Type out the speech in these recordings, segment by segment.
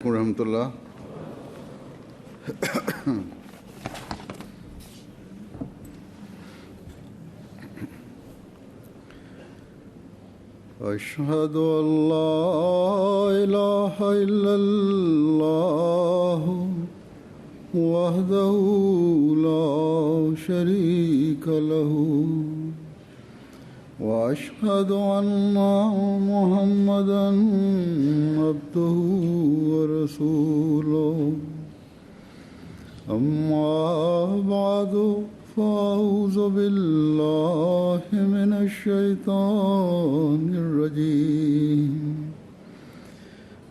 रहमतुल्लाह। अशहदु अल्ला इलाहा इल्लल्लाह वहदहु ला शरीका लहु वअशहदु अन्ना मुहम्मदन अब्दुहु व रसूलुहु अम्मा बअदु फ़अऊज़ु बिल्लाहि मिनश शैतानिर रजीम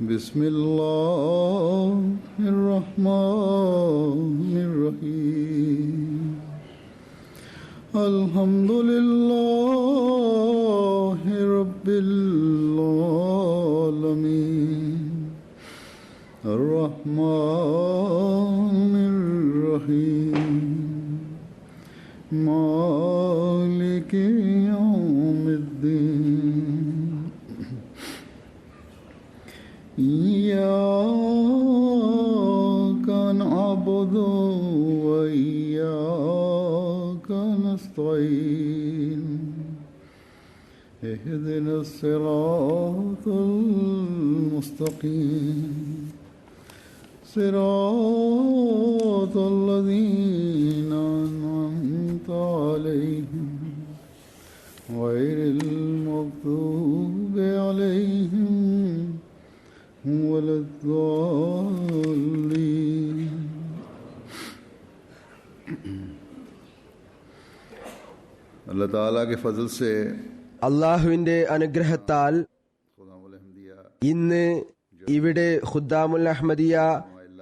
बिस्मिल्लाहिर रहमानिर रहीम अल्हम्दुलिल्लाहि रब्बिल आलमीन अर्रहमानिर रहीम मालिकि यौमिद्दीन इय्याका नअबुदु व इय्याका नस्तईन इहदिनस सिरातल मुस्तकीम सिरातल लज़ीना अनअमता अलैहिम गैरिल मग़्दूबि अलैहिम वलद्दाल्लीन। अल्लाह ताला के फजल से അള്ളാഹുവിന്റെ അനുഗ്രഹത്താൽ ഇന്ന് ഇവിടെ ഖുദ്ദാമുൽ അഹ്മദിയ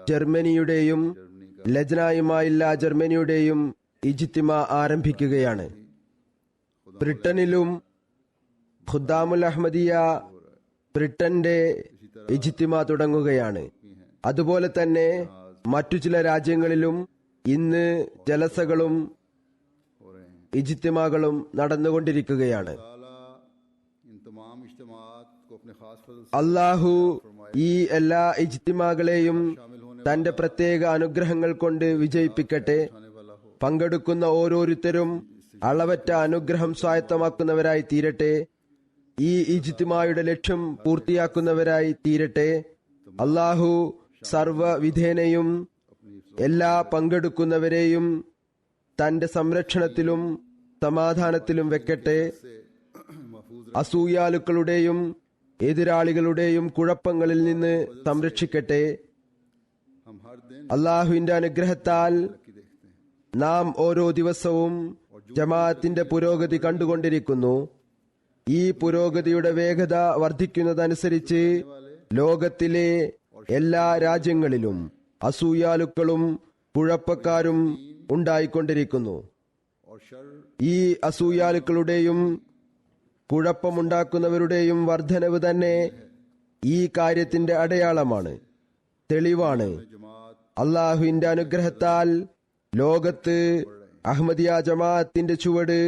ജർമ്മനിയുടെയും ലജ്നായുമായില്ല ജർമ്മനിയുടെയും ഇജ്തിമ ആരംഭിക്കുകയാണ്. ബ്രിട്ടനിലും ഖുദ്ദാമുൽ അഹ്മദിയ ബ്രിട്ടന്റെ ഇജ്തിമ തുടങ്ങുകയാണ്. അതുപോലെ തന്നെ മറ്റു ചില രാജ്യങ്ങളിലും ഇന്ന് ജലസകളും ഇജ്തിമകളും നടന്നുകൊണ്ടിരിക്കുകയാണ്. അള്ളാഹു ഈ എല്ലാ ഇജ്തിമകളെയും തന്റെ പ്രത്യേക അനുഗ്രഹങ്ങൾ കൊണ്ട് വിജയിപ്പിക്കട്ടെ. പങ്കെടുക്കുന്ന ഓരോരുത്തരും അളവറ്റ അനുഗ്രഹം സ്വായത്തമാക്കുന്നവരായി തീരട്ടെ. ഈ ഇജ്തിമയുടെ ലക്ഷ്യം പൂർത്തിയാക്കുന്നവരായി തീരട്ടെ. അള്ളാഹു സർവ്വവിധേനയും എല്ലാ പങ്കെടുക്കുന്നവരെയും തന്റെ സംരക്ഷണത്തിലും സമാധാനത്തിലും വെക്കട്ടെ. അസൂയാലുക്കളുടെയും എതിരാളികളുടെയും കുഴപ്പങ്ങളിൽ നിന്ന് സംരക്ഷിക്കട്ടെ. അള്ളാഹുവിന്റെ അനുഗ്രഹത്താൽ നാം ഓരോ ദിവസവും ജമാഅത്തിന്റെ പുരോഗതി കണ്ടുകൊണ്ടിരിക്കുന്നു. ഈ പുരോഗതിയുടെ വേഗത വർദ്ധിക്കുന്നതനുസരിച്ച് ലോകത്തിലെ എല്ലാ രാജ്യങ്ങളിലും അസൂയാലുക്കളും കുഴപ്പക്കാരും ഉണ്ടായിക്കൊണ്ടിരിക്കുന്നു. ഈ അസൂയാലുക്കളുടെയും കുഴപ്പമുണ്ടാക്കുന്നവരുടെയും വർധനവ് തന്നെ ഈ കാര്യത്തിന്റെ അടയാളമാണ്, തെളിവാണ്. അള്ളാഹുവിന്റെ അനുഗ്രഹത്താൽ ലോകത്ത് അഹ്മദിയ ജമാഅത്തിന്റെ ചുവട്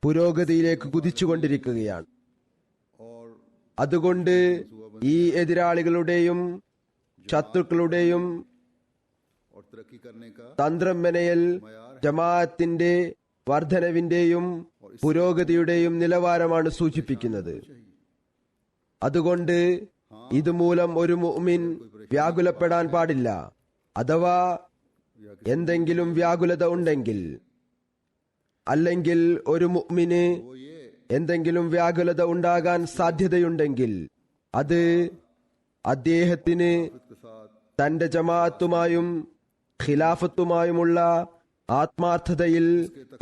പുരോഗതിയിലേക്ക് കുതിച്ചുകൊണ്ടിരിക്കുകയാണ്. അതുകൊണ്ട് ഈ എതിരാളികളുടെയും ശത്രുക്കളുടെയും തന്ത്രം മെനയൽ ജമാഅത്തിന്റെ വർധനവിന്റെയും പുരോഗതിയുടെയും നിലവാരമാണ് സൂചിപ്പിക്കുന്നത്. അതുകൊണ്ട് ഇതുമൂലം ഒരു മുഅ്മിൻ വ്യാകുലപ്പെടാൻ പാടില്ല. അഥവാ എന്തെങ്കിലും വ്യാകുലത ഉണ്ടെങ്കിൽ, അല്ലെങ്കിൽ ഒരു മുഅ്മിന് എന്തെങ്കിലും വ്യാകുലത ഉണ്ടാകാൻ സാധ്യതയുണ്ടെങ്കിൽ, അത് അദ്ദേഹത്തിന് തന്റെ ജമാഅത്തുമായും ഖിലാഫത്തുമായുമുള്ള ആത്മാർത്ഥതയിൽ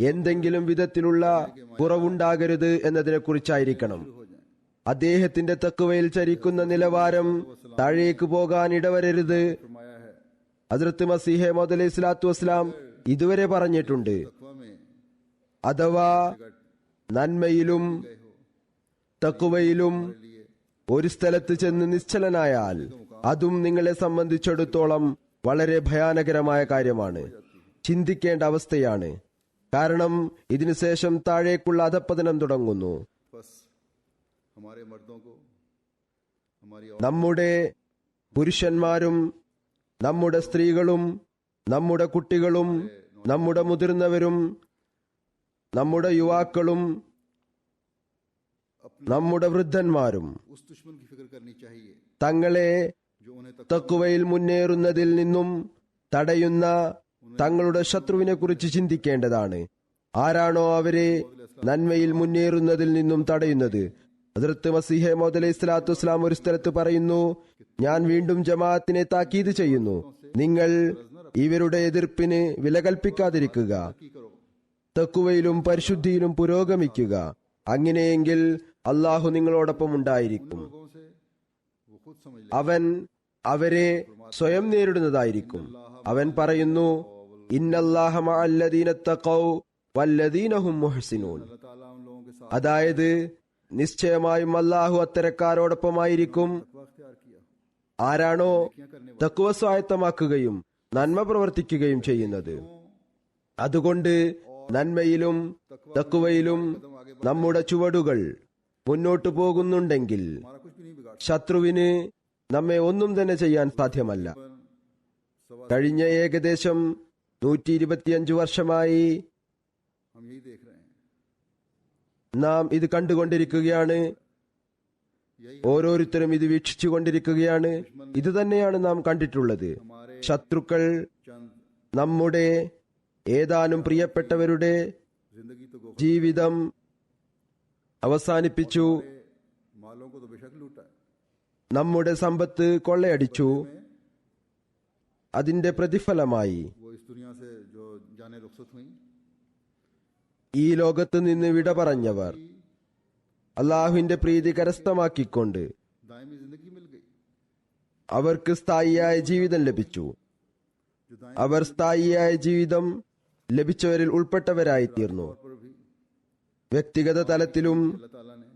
എന്തെങ്കിലും വിധത്തിലുള്ള കുറവുണ്ടാകരുത് എന്നതിനെ കുറിച്ചായിരിക്കണം. അദ്ദേഹത്തിന്റെ തഖ്വയിൽ ചരിക്കുന്ന നിലവാരം താഴേക്ക് പോകാൻ ഇടവരരുത്. ഹദ്റത്ത് മസീഹ് മൗഊദ് അലൈഹി സ്വലാത്തു വസ്സലാം ഇതുവരെ പറഞ്ഞിട്ടുണ്ട്, അഥവാ നന്മയിലും തഖ്വയിലും ഒരു സ്ഥലത്ത് ചെന്ന് നിശ്ചലനായാൽ അതും നിങ്ങളെ സംബന്ധിച്ചിടത്തോളം വളരെ ഭയാനകരമായ കാര്യമാണ്, ചിന്തിക്കേണ്ട അവസ്ഥയാണ്. കാരണം ഇതിനുശേഷം താഴേക്കുള്ള അധപ്പതനം തുടങ്ങുന്നു. നമ്മുടെ പുരുഷന്മാരും നമ്മുടെ സ്ത്രീകളും നമ്മുടെ കുട്ടികളും നമ്മുടെ മുതിർന്നവരും നമ്മുടെ യുവാക്കളും നമ്മുടെ വൃദ്ധന്മാരും उस दुश्मन की फिक्र करनी चाहिए തങ്ങളെ जो उन्हें തഖ്വയിൽ മുന്നേറുന്നതിൽ നിന്നും തടയുന്ന തങ്ങളുടെ ശത്രുവിനെ കുറിച്ച് ചിന്തിക്കേണ്ടതാണ്. ആരാണോ അവരെ നന്മയിൽ മുന്നേറുന്നതിൽ നിന്നും തടയുന്നത്? ഹദ്റത്ത് മസീഹ് മൗഊദ് അലൈഹി സ്വലാത്തു വസ്സലാം ഒരു സ്ഥലത്ത് പറയുന്നു, ഞാൻ വീണ്ടും ജമാഅത്തിനെ താക്കീത് ചെയ്യുന്നു, നിങ്ങൾ ഇവരുടെ എതിർപ്പിന് വില കൽപ്പിക്കാതിരിക്കുക, തഖ്വയിലും പരിശുദ്ധിയിലും പുരോഗമിക്കുക. അങ്ങനെയെങ്കിൽ അള്ളാഹു നിങ്ങളോടൊപ്പം ഉണ്ടായിരിക്കും. लोगों से वो खुद समझ ले അവൻ അവരെ സ്വയം നേരിടുന്നതായിരിക്കും. അവൻ പറയുന്നു, ഇന്നല്ലാഹ മഅല്ലദീന തഖൗ വല്ലദീന ഹും മുഹ്സിനൂൻ. अल्लाह ताला उन लोगों के साथ അതായത് നിശ്ചയമായും അള്ളാഹു അത്തരക്കാരോടൊപ്പമായിരിക്കും तकवा अख्तियार किया ആരാണോ തഖ്വ സ്വായത്തമാക്കുകയും നന്മ പ്രവർത്തിക്കുകയും ചെയ്യുന്നത്. അതുകൊണ്ട് നന്മയിലും തഖ്വയിലും നമ്മുടെ ചുവടുകൾ മുന്നോട്ടു പോകുന്നുണ്ടെങ്കിൽ हमारा कुछ भी नहीं बिगाड़ ശത്രുവിന് നമ്മെ ഒന്നും തന്നെ ചെയ്യാൻ സാധ്യമല്ല. കഴിഞ്ഞ ഏകദേശം 125 വർഷമായി हम यही देख रहे हैं നാം ഇത് കണ്ടുകൊണ്ടിരിക്കുകയാണ്. ഓരോരുത്തരും ഇത് വീക്ഷിച്ചുകൊണ്ടിരിക്കുകയാണ്. ഇത് തന്നെയാണ് നാം കണ്ടിട്ടുള്ളത്. ശത്രുക്കൾ चंद നമ്മുടെ ഏതാനും പ്രിയപ്പെട്ടവരുടെ जिंदगी तो गोखले ജീവിതം അവസാനിപ്പിച്ചു, मालों को तो बेशक लूटा है നമ്മുടെ സമ്പത്ത് കൊള്ളയടിച്ചു. അതിന്റെ പ്രതിഫലമായി वो इस दुनिया से जो जाने रुखसत हुई ഈ ലോകത്ത് നിന്ന് വിട പറഞ്ഞവർ അള്ളാഹുവിന്റെ പ്രീതി കരസ്ഥമാക്കിക്കൊണ്ട് दायमी जिंदगी मिल गई അവർക്ക് സ്ഥായിയായ ജീവിതം ലഭിച്ചു. जो दायमी അവർ സ്ഥായിയായ ജീവിതം ലഭിച്ചവരിൽ ഉൾപ്പെട്ടവരായി തീർന്നു. पर भी വ്യക്തിഗത തലത്തിലും अल्लाह ताला ने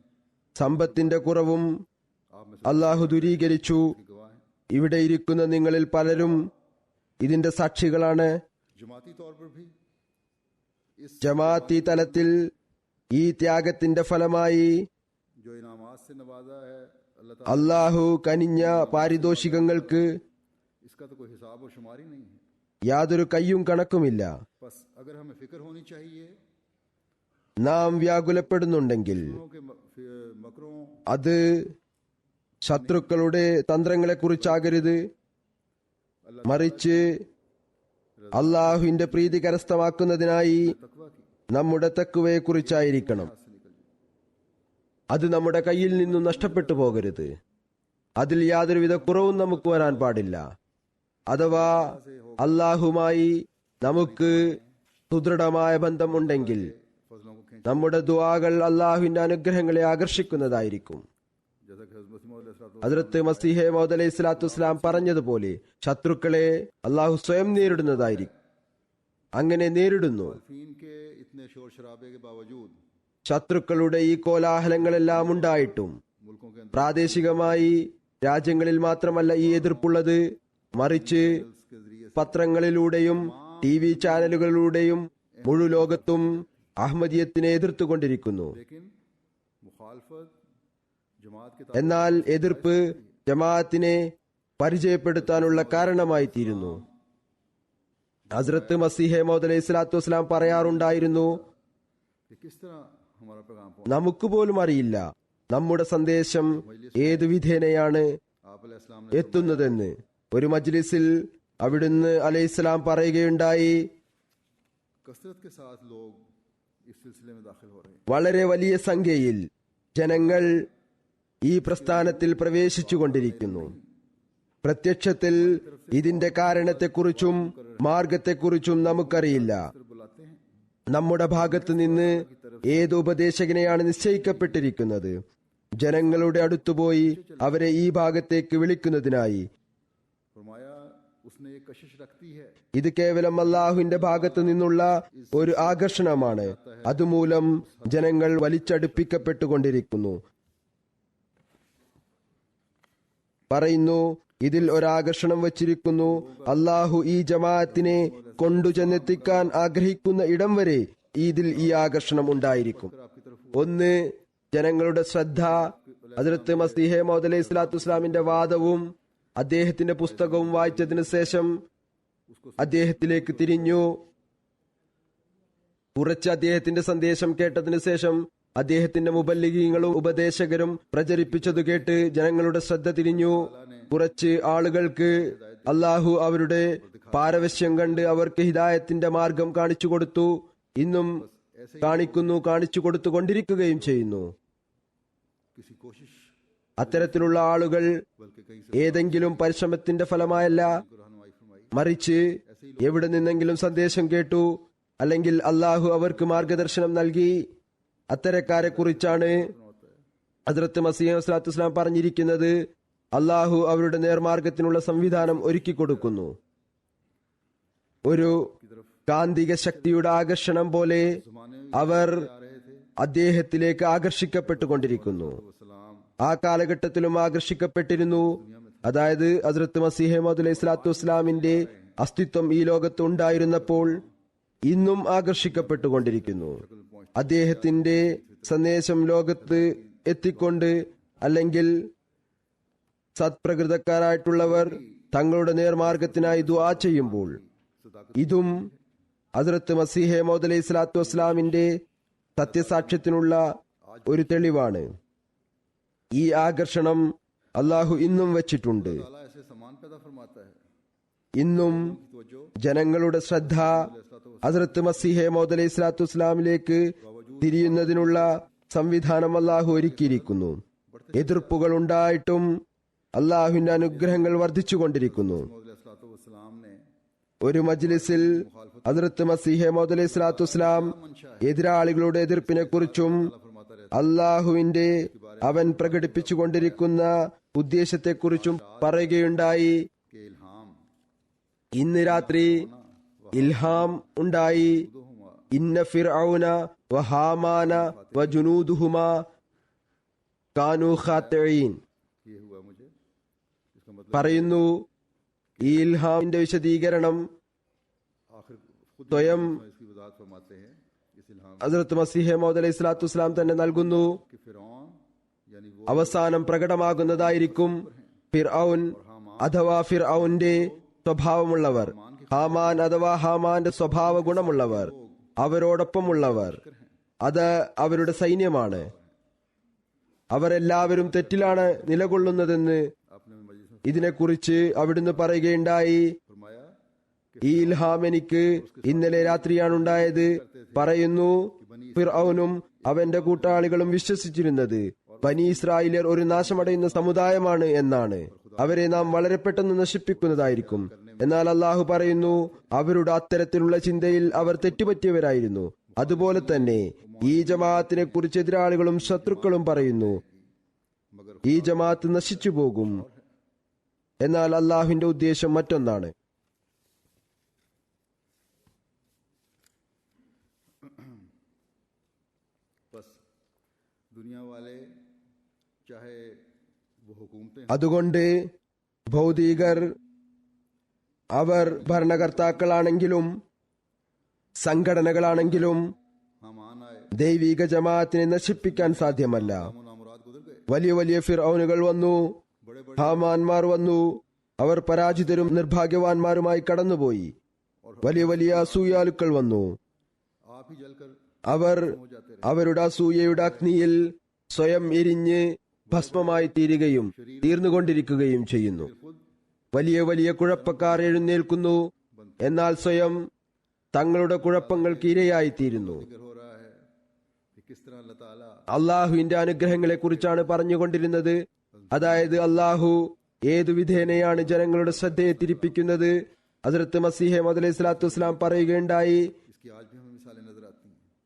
സമ്പത്തിന്റെ കുറവും आप में അള്ളാഹു ദൂരീകരിച്ചു. से गवाह है ഇവിടെ ഇരിക്കുന്ന നിങ്ങളിൽ പലരും ഇതിന്റെ സാക്ഷികളാണ്. जमाती तौर पर भी इस ജമാഅത്തി തലത്തിൽ ഈ ത്യാഗത്തിന്റെ ഫലമായി जो इनामात से नवाजा है अल्लाह ताला അള്ളാഹു കനിഞ്ഞ പാരിതോഷികങ്ങൾക്ക് इसका तो कोई हिसाब और शुमार ही नहीं है യാതൊരു കയ്യും കണക്കുമില്ല. बस अगर हमें फिक्र होनी चाहिए നാം വ്യാകുലപ്പെടുന്നുണ്ടെങ്കിൽ के मकरों അത് ശത്രുക്കളുടെ തന്ത്രങ്ങളെക്കുറിച്ചാകരുത്, മറിച്ച് അള്ളാഹുവിന്റെ പ്രീതി കരസ്ഥമാക്കുന്നതിനായി तकवा की നമ്മുടെ തഖ്വയെക്കുറിച്ചായിരിക്കണം. से निकल जाए അത് നമ്മുടെ കയ്യിൽ നിന്നും നഷ്ടപ്പെട്ടു പോകരുത്. അതിൽ യാതൊരുവിധ കുറവും നമുക്ക് വരാൻ പാടില്ല. അഥവാ അള്ളാഹുമായി നമുക്ക് സുദൃഢമായ ബന്ധമുണ്ടെങ്കിൽ फजलों को खींच നമ്മുടെ ദുആകൾ അള്ളാഹുവിന്റെ അനുഗ്രഹങ്ങളെ ആകർഷിക്കുന്നതായിരിക്കും. जैसा कि हज़रत मसीह मौद अलैहिस्सलातु ഹദ്റത്ത് മസീഹ് മൗഊദ് അലൈഹി സ്വലാത്തു വസ്സലാം പറഞ്ഞതുപോലെ ശത്രുക്കളെ അള്ളാഹു സ്വയം നേരിടുന്നതായിരിക്കും. അങ്ങനെ നേരിടുന്നു. वस्सलाम के इतने शोर शराबे के बावजूद ശത്രുക്കളുടെ ഈ കോലാഹലങ്ങളെല്ലാം ഉണ്ടായിട്ടും मुल्कों के अंदर പ്രാദേശികമായി രാജ്യങ്ങളിൽ മാത്രമല്ല ഈ എതിർപ്പുള്ളത്, മറിച്ച് के जरिए പത്രങ്ങളിലൂടെയും TV ചാനലുകളിലൂടെയും മുഴു ലോകത്തും അഹമ്മദിയത്തിനെ എതിർത്തുകൊണ്ടിരിക്കുന്നു. लेकिन मुखालफत जमात के എന്നാൽ എതിർപ്പ് ജമാഅത്തിനെ പരിചയപ്പെടുത്താനുള്ള കാരണമായി തീരുന്നു. ഹസ്രത്ത് മസീഹ് മൗഊദ് അലൈഹി സ്വലാത്തു വസ്സലാം പറയാറുണ്ടായിരുന്നു, कि किस तरह हमारा पैगाम നമുക്ക് പോലും അറിയില്ല നമ്മുടെ സന്ദേശം ഏതു വിധേനയാണ് आप अलैहिस्सलाम ने എത്തുന്നതെന്ന്. ഒരു മജ്ലിസിൽ അവിടുന്ന് അലൈഹിസ്സലാം പറയുകയുണ്ടായി, कसरत के साथ लोग इस सिलसिले में दाखिल हो रहे हैं വളരെ വലിയ സംഖ്യയിൽ ജനങ്ങൾ ഈ പ്രസ്ഥാനത്തിൽ പ്രവേശിച്ചുകൊണ്ടിരിക്കുന്നു. പ്രത്യക്ഷത്തിൽ ഇതിന്റെ കാരണത്തെക്കുറിച്ചും മാർഗത്തെക്കുറിച്ചും നമുക്കറിയില്ല. बुलाते हैं നമ്മുടെ ഭാഗത്ത് നിന്ന് ഏത് ഉപദേശകനെയാണ് നിശ്ചയിക്കപ്പെട്ടിരിക്കുന്നത്? ജനങ്ങളുടെ അടുത്തുപോയി അവരെ ഈ ഭാഗത്തേക്ക് വിളിക്കുന്നതിനായി. फरमाया उसने एक कशिश रखती है ഇത് കേവലം അള്ളാഹുവിന്റെ ഭാഗത്തു നിന്നുള്ള ഒരു ആകർഷണമാണ്. അതുമൂലം ജനങ്ങൾ വലിച്ചടുപ്പിക്കപ്പെട്ടുകൊണ്ടിരിക്കുന്നു. പറയുന്നു, ഇതിൽ ഒരാകർഷണം വച്ചിരിക്കുന്നു. അള്ളാഹു ഈ ജമാഅത്തിനെ കൊണ്ടുചെന്നെത്തിക്കാൻ ആഗ്രഹിക്കുന്ന ഇടം വരെ ഇതിൽ ഈ ആകർഷണം ഉണ്ടായിരിക്കും. ഒന്ന്, ജനങ്ങളുടെ ശ്രദ്ധ ഹദ്റത്ത് മസീഹ് മൗഊദ് അലൈഹി സ്വലാത്തു വസ്സലാമിന്റെ വാദവും അദ്ദേഹത്തിന്റെ പുസ്തകവും വായിച്ചതിനു ശേഷം അദ്ദേഹത്തിലേക്ക് തിരിഞ്ഞു. കുറച്ച് അദ്ദേഹത്തിന്റെ സന്ദേശം കേട്ടതിനു ശേഷം അദ്ദേഹത്തിന്റെ മുബല്ലിഗീങ്ങളും ഉപദേശകരും പ്രചരിപ്പിച്ചതു കേട്ട് ജനങ്ങളുടെ ശ്രദ്ധ തിരിഞ്ഞു. കുറച്ച് ആളുകൾക്ക് അള്ളാഹു അവരുടെ പാരവശ്യം കണ്ട് അവർക്ക് ഹിദായത്തിന്റെ മാർഗം കാണിച്ചു കൊടുത്തു. ഇന്നും കാണിച്ചു കൊടുത്തുകൊണ്ടിരിക്കുകയും ചെയ്യുന്നു. അത്തരത്തിലുള്ള ആളുകൾ ഏതെങ്കിലും പരിശ്രമത്തിന്റെ ഫലമായല്ല, മറിച്ച് എവിടെ നിന്നെങ്കിലും സന്ദേശം കേട്ടു, അല്ലെങ്കിൽ അള്ളാഹു അവർക്ക് മാർഗദർശനം നൽകി. അത്തരക്കാരെ കുറിച്ചാണ് ഹദ്റത്ത് മസീഹ് സ്വല്ലല്ലാഹു അലൈഹി വസല്ലം പറഞ്ഞിരിക്കുന്നത്, അള്ളാഹു അവരുടെ നേർമാർഗത്തിനുള്ള സംവിധാനം ഒരുക്കി കൊടുക്കുന്നു. ഒരു കാന്തിക ശക്തിയുടെ ആകർഷണം പോലെ അവർ അദ്ദേഹത്തിലേക്ക് ആകർഷിക്കപ്പെട്ടുകൊണ്ടിരിക്കുന്നു. ആ കാലഘട്ടത്തിലും ആകർഷിക്കപ്പെട്ടിരുന്നു. അതായത് ഹദ്റത്ത് മസീഹ് മൗഊദ് അലൈഹി സ്വലാത്തു വസ്സലാമിന്റെ അസ്തിത്വം ഈ ലോകത്ത് ഉണ്ടായിരുന്നപ്പോൾ ഇന്നും ആകർഷിക്കപ്പെട്ടുകൊണ്ടിരിക്കുന്നു. അദ്ദേഹത്തിന്റെ സന്ദേശം ലോകത്ത് എത്തിക്കൊണ്ട്, അല്ലെങ്കിൽ സത്പ്രകൃതക്കാരായിട്ടുള്ളവർ തങ്ങളുടെ നേർമാർഗത്തിനായി ദുആ ചെയ്യുമ്പോൾ, ഇതും ഹദ്റത്ത് മസീഹ് മൗഊദ് അലൈഹി സ്വലാത്തു വസ്സലാമിന്റെ സത്യസാക്ഷ്യത്തിനുള്ള ഒരു തെളിവാണ്. ഈ ആകർഷണം അള്ളാഹു ഇന്നും വച്ചിട്ടുണ്ട്. ഇന്നും ജനങ്ങളുടെ ശ്രദ്ധ ഹദ്റത്ത് മസീഹ് മൗഊദ് അലൈഹി സ്വലാത്തു വസ്സലാമിലേക്ക് തിരിയുന്നതിനുള്ള സംവിധാനം അള്ളാഹു ഒരുക്കിയിരിക്കുന്നു. എതിർപ്പുകൾ ഉണ്ടായിട്ടും അള്ളാഹുവിന്റെ അനുഗ്രഹങ്ങൾ വർദ്ധിച്ചുകൊണ്ടിരിക്കുന്നു. ഒരു മജ്ലിസിൽ ഹദ്റത്ത് മസീഹ് മൗഊദ് അലൈഹി സ്വലാത്തു വസ്സലാം എതിരാളികളുടെ എതിർപ്പിനെ കുറിച്ചും അള്ളാഹുവിന്റെ അവൻ പ്രകടിപ്പിച്ചുകൊണ്ടിരിക്കുന്ന ഉദ്ദേശത്തെക്കുറിച്ചും പറയുകയുണ്ടായി. ഇന്ന് രാത്രി ഇൽഹാം ഉണ്ടായി. ഇന്ന ഫിർഔന വ ഹാമാന വ ജുനൂദുഹുമാ കാനൂ ഖാത്തിഈൻ പറയുന്നു. ഈ ഇൽഹാമിന്റെ വിശദീകരണം സ്വയം ഹദ്റത്ത് മസീഹ് മൗഊദ് അലൈഹി സ്വലാത്തു വസ്സലാം തന്നെ നൽകുന്നു. അവസാനം പ്രകടമാകുന്നതായിരിക്കും ഫിർഔൻ അഥവാ ഫിർഔന്റെ സ്വഭാവമുള്ളവർ, ഹാമാൻ അഥവാ ഹാമാന്റെ സ്വഭാവ ഗുണമുള്ളവർ, അവരോടൊപ്പമുള്ളവർ. അത് അവരുടെ സൈന്യമാണ്. അവരെല്ലാവരും തെറ്റിലാണ് നിലകൊള്ളുന്നതെന്ന് ഇതിനെക്കുറിച്ച് അവിടുന്ന് പറയുകയുണ്ടായി. ഈ ഇൽഹാം എനിക്ക് ഇന്നലെ രാത്രിയാണ് ഉണ്ടായത്. പറയുന്നു, ഫിർഔനും അവന്റെ കൂട്ടാളികളും വിശ്വസിച്ചിരുന്നത് ബനി ഇസ്രായേലിയർ ഒരു നാശമടയുന്ന സമുദായമാണ് എന്നാണ്. അവരെ നാം വളരെ പെട്ടെന്ന് നശിപ്പിക്കുന്നതായിരിക്കും. എന്നാൽ അള്ളാഹു പറയുന്നു, അവരുടെ അത്തരത്തിലുള്ള ചിന്തയിൽ അവർ തെറ്റുപറ്റിയവരായിരുന്നു. അതുപോലെ തന്നെ ഈ ജമാഅത്തിനെ കുറിച്ച് എതിരാളികളും ശത്രുക്കളും പറയുന്നു, ഈ ജമാഅത്ത് നശിച്ചു പോകും. എന്നാൽ അള്ളാഹുവിന്റെ ഉദ്ദേശം മറ്റൊന്നാണ്. അതുകൊണ്ട് ഭൗതികർ അവർ ഭരണകർത്താക്കളാണെങ്കിലും സംഘടനകളാണെങ്കിലും ദൈവിക ജമാഅത്തിനെ നശിപ്പിക്കാൻ സാധ്യമല്ല. വലിയ വലിയ ഫിർഔനുകൾ വന്നു, ഹാമാന്മാർ വന്നു. അവർ പരാജിതരും നിർഭാഗ്യവാന്മാരുമായി കടന്നുപോയി. വലിയ വലിയ അസൂയാലുക്കൾ വന്നു. അവർ അവരുടെ അസൂയയുടെ അഗ്നിയിൽ സ്വയം എരിഞ്ഞ് ഭസ്മമായി തീരുകയും തീർന്നുകൊണ്ടിരിക്കുകയും ചെയ്യുന്നു. വലിയ വലിയ കുഴപ്പക്കാർ എഴുന്നേൽക്കുന്നു, എന്നാൽ സ്വയം തങ്ങളുടെ കുഴപ്പങ്ങൾക്ക് ഇരയായിത്തീരുന്നു. അള്ളാഹുവിന്റെ അനുഗ്രഹങ്ങളെ കുറിച്ചാണ് പറഞ്ഞുകൊണ്ടിരുന്നത്. അതായത് അള്ളാഹു ഏതു വിധേനയാണ് ജനങ്ങളുടെ ശ്രദ്ധയെ തിരിപ്പിക്കുന്നത്. ഹദ്റത്ത് മസീഹ് മൗഊദ് അലൈഹി സ്വലാത്തു വസ്സലാം പറയുകയുണ്ടായി,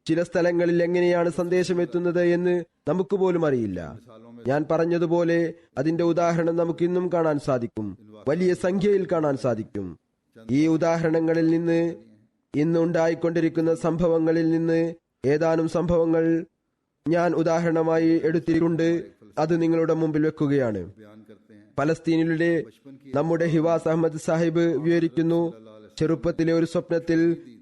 ചില സ്ഥലങ്ങളിൽ എങ്ങനെയാണ് സന്ദേശം എത്തുന്നത് എന്ന് നമുക്ക് പോലും അറിയില്ല. ഞാൻ പറഞ്ഞതുപോലെ അതിന്റെ ഉദാഹരണം നമുക്ക് ഇന്നും കാണാൻ സാധിക്കും, വലിയ സംഖ്യയിൽ കാണാൻ സാധിക്കും. ഈ ഉദാഹരണങ്ങളിൽ നിന്ന്, ഇന്നുണ്ടായിക്കൊണ്ടിരിക്കുന്ന സംഭവങ്ങളിൽ നിന്ന് ഏതാനും സംഭവങ്ങൾ ഞാൻ ഉദാഹരണമായി എടുത്തിട്ടുണ്ട്. അത് നിങ്ങളുടെ മുമ്പിൽ വെക്കുകയാണ്. പലസ്തീനിലെ നമ്മുടെ ഹിവാസ് അഹമ്മദ് സാഹിബ് വിവരിക്കുന്നു, ചെറുപ്പത്തിലെ ഒരു സ്വപ്നത്തിൽ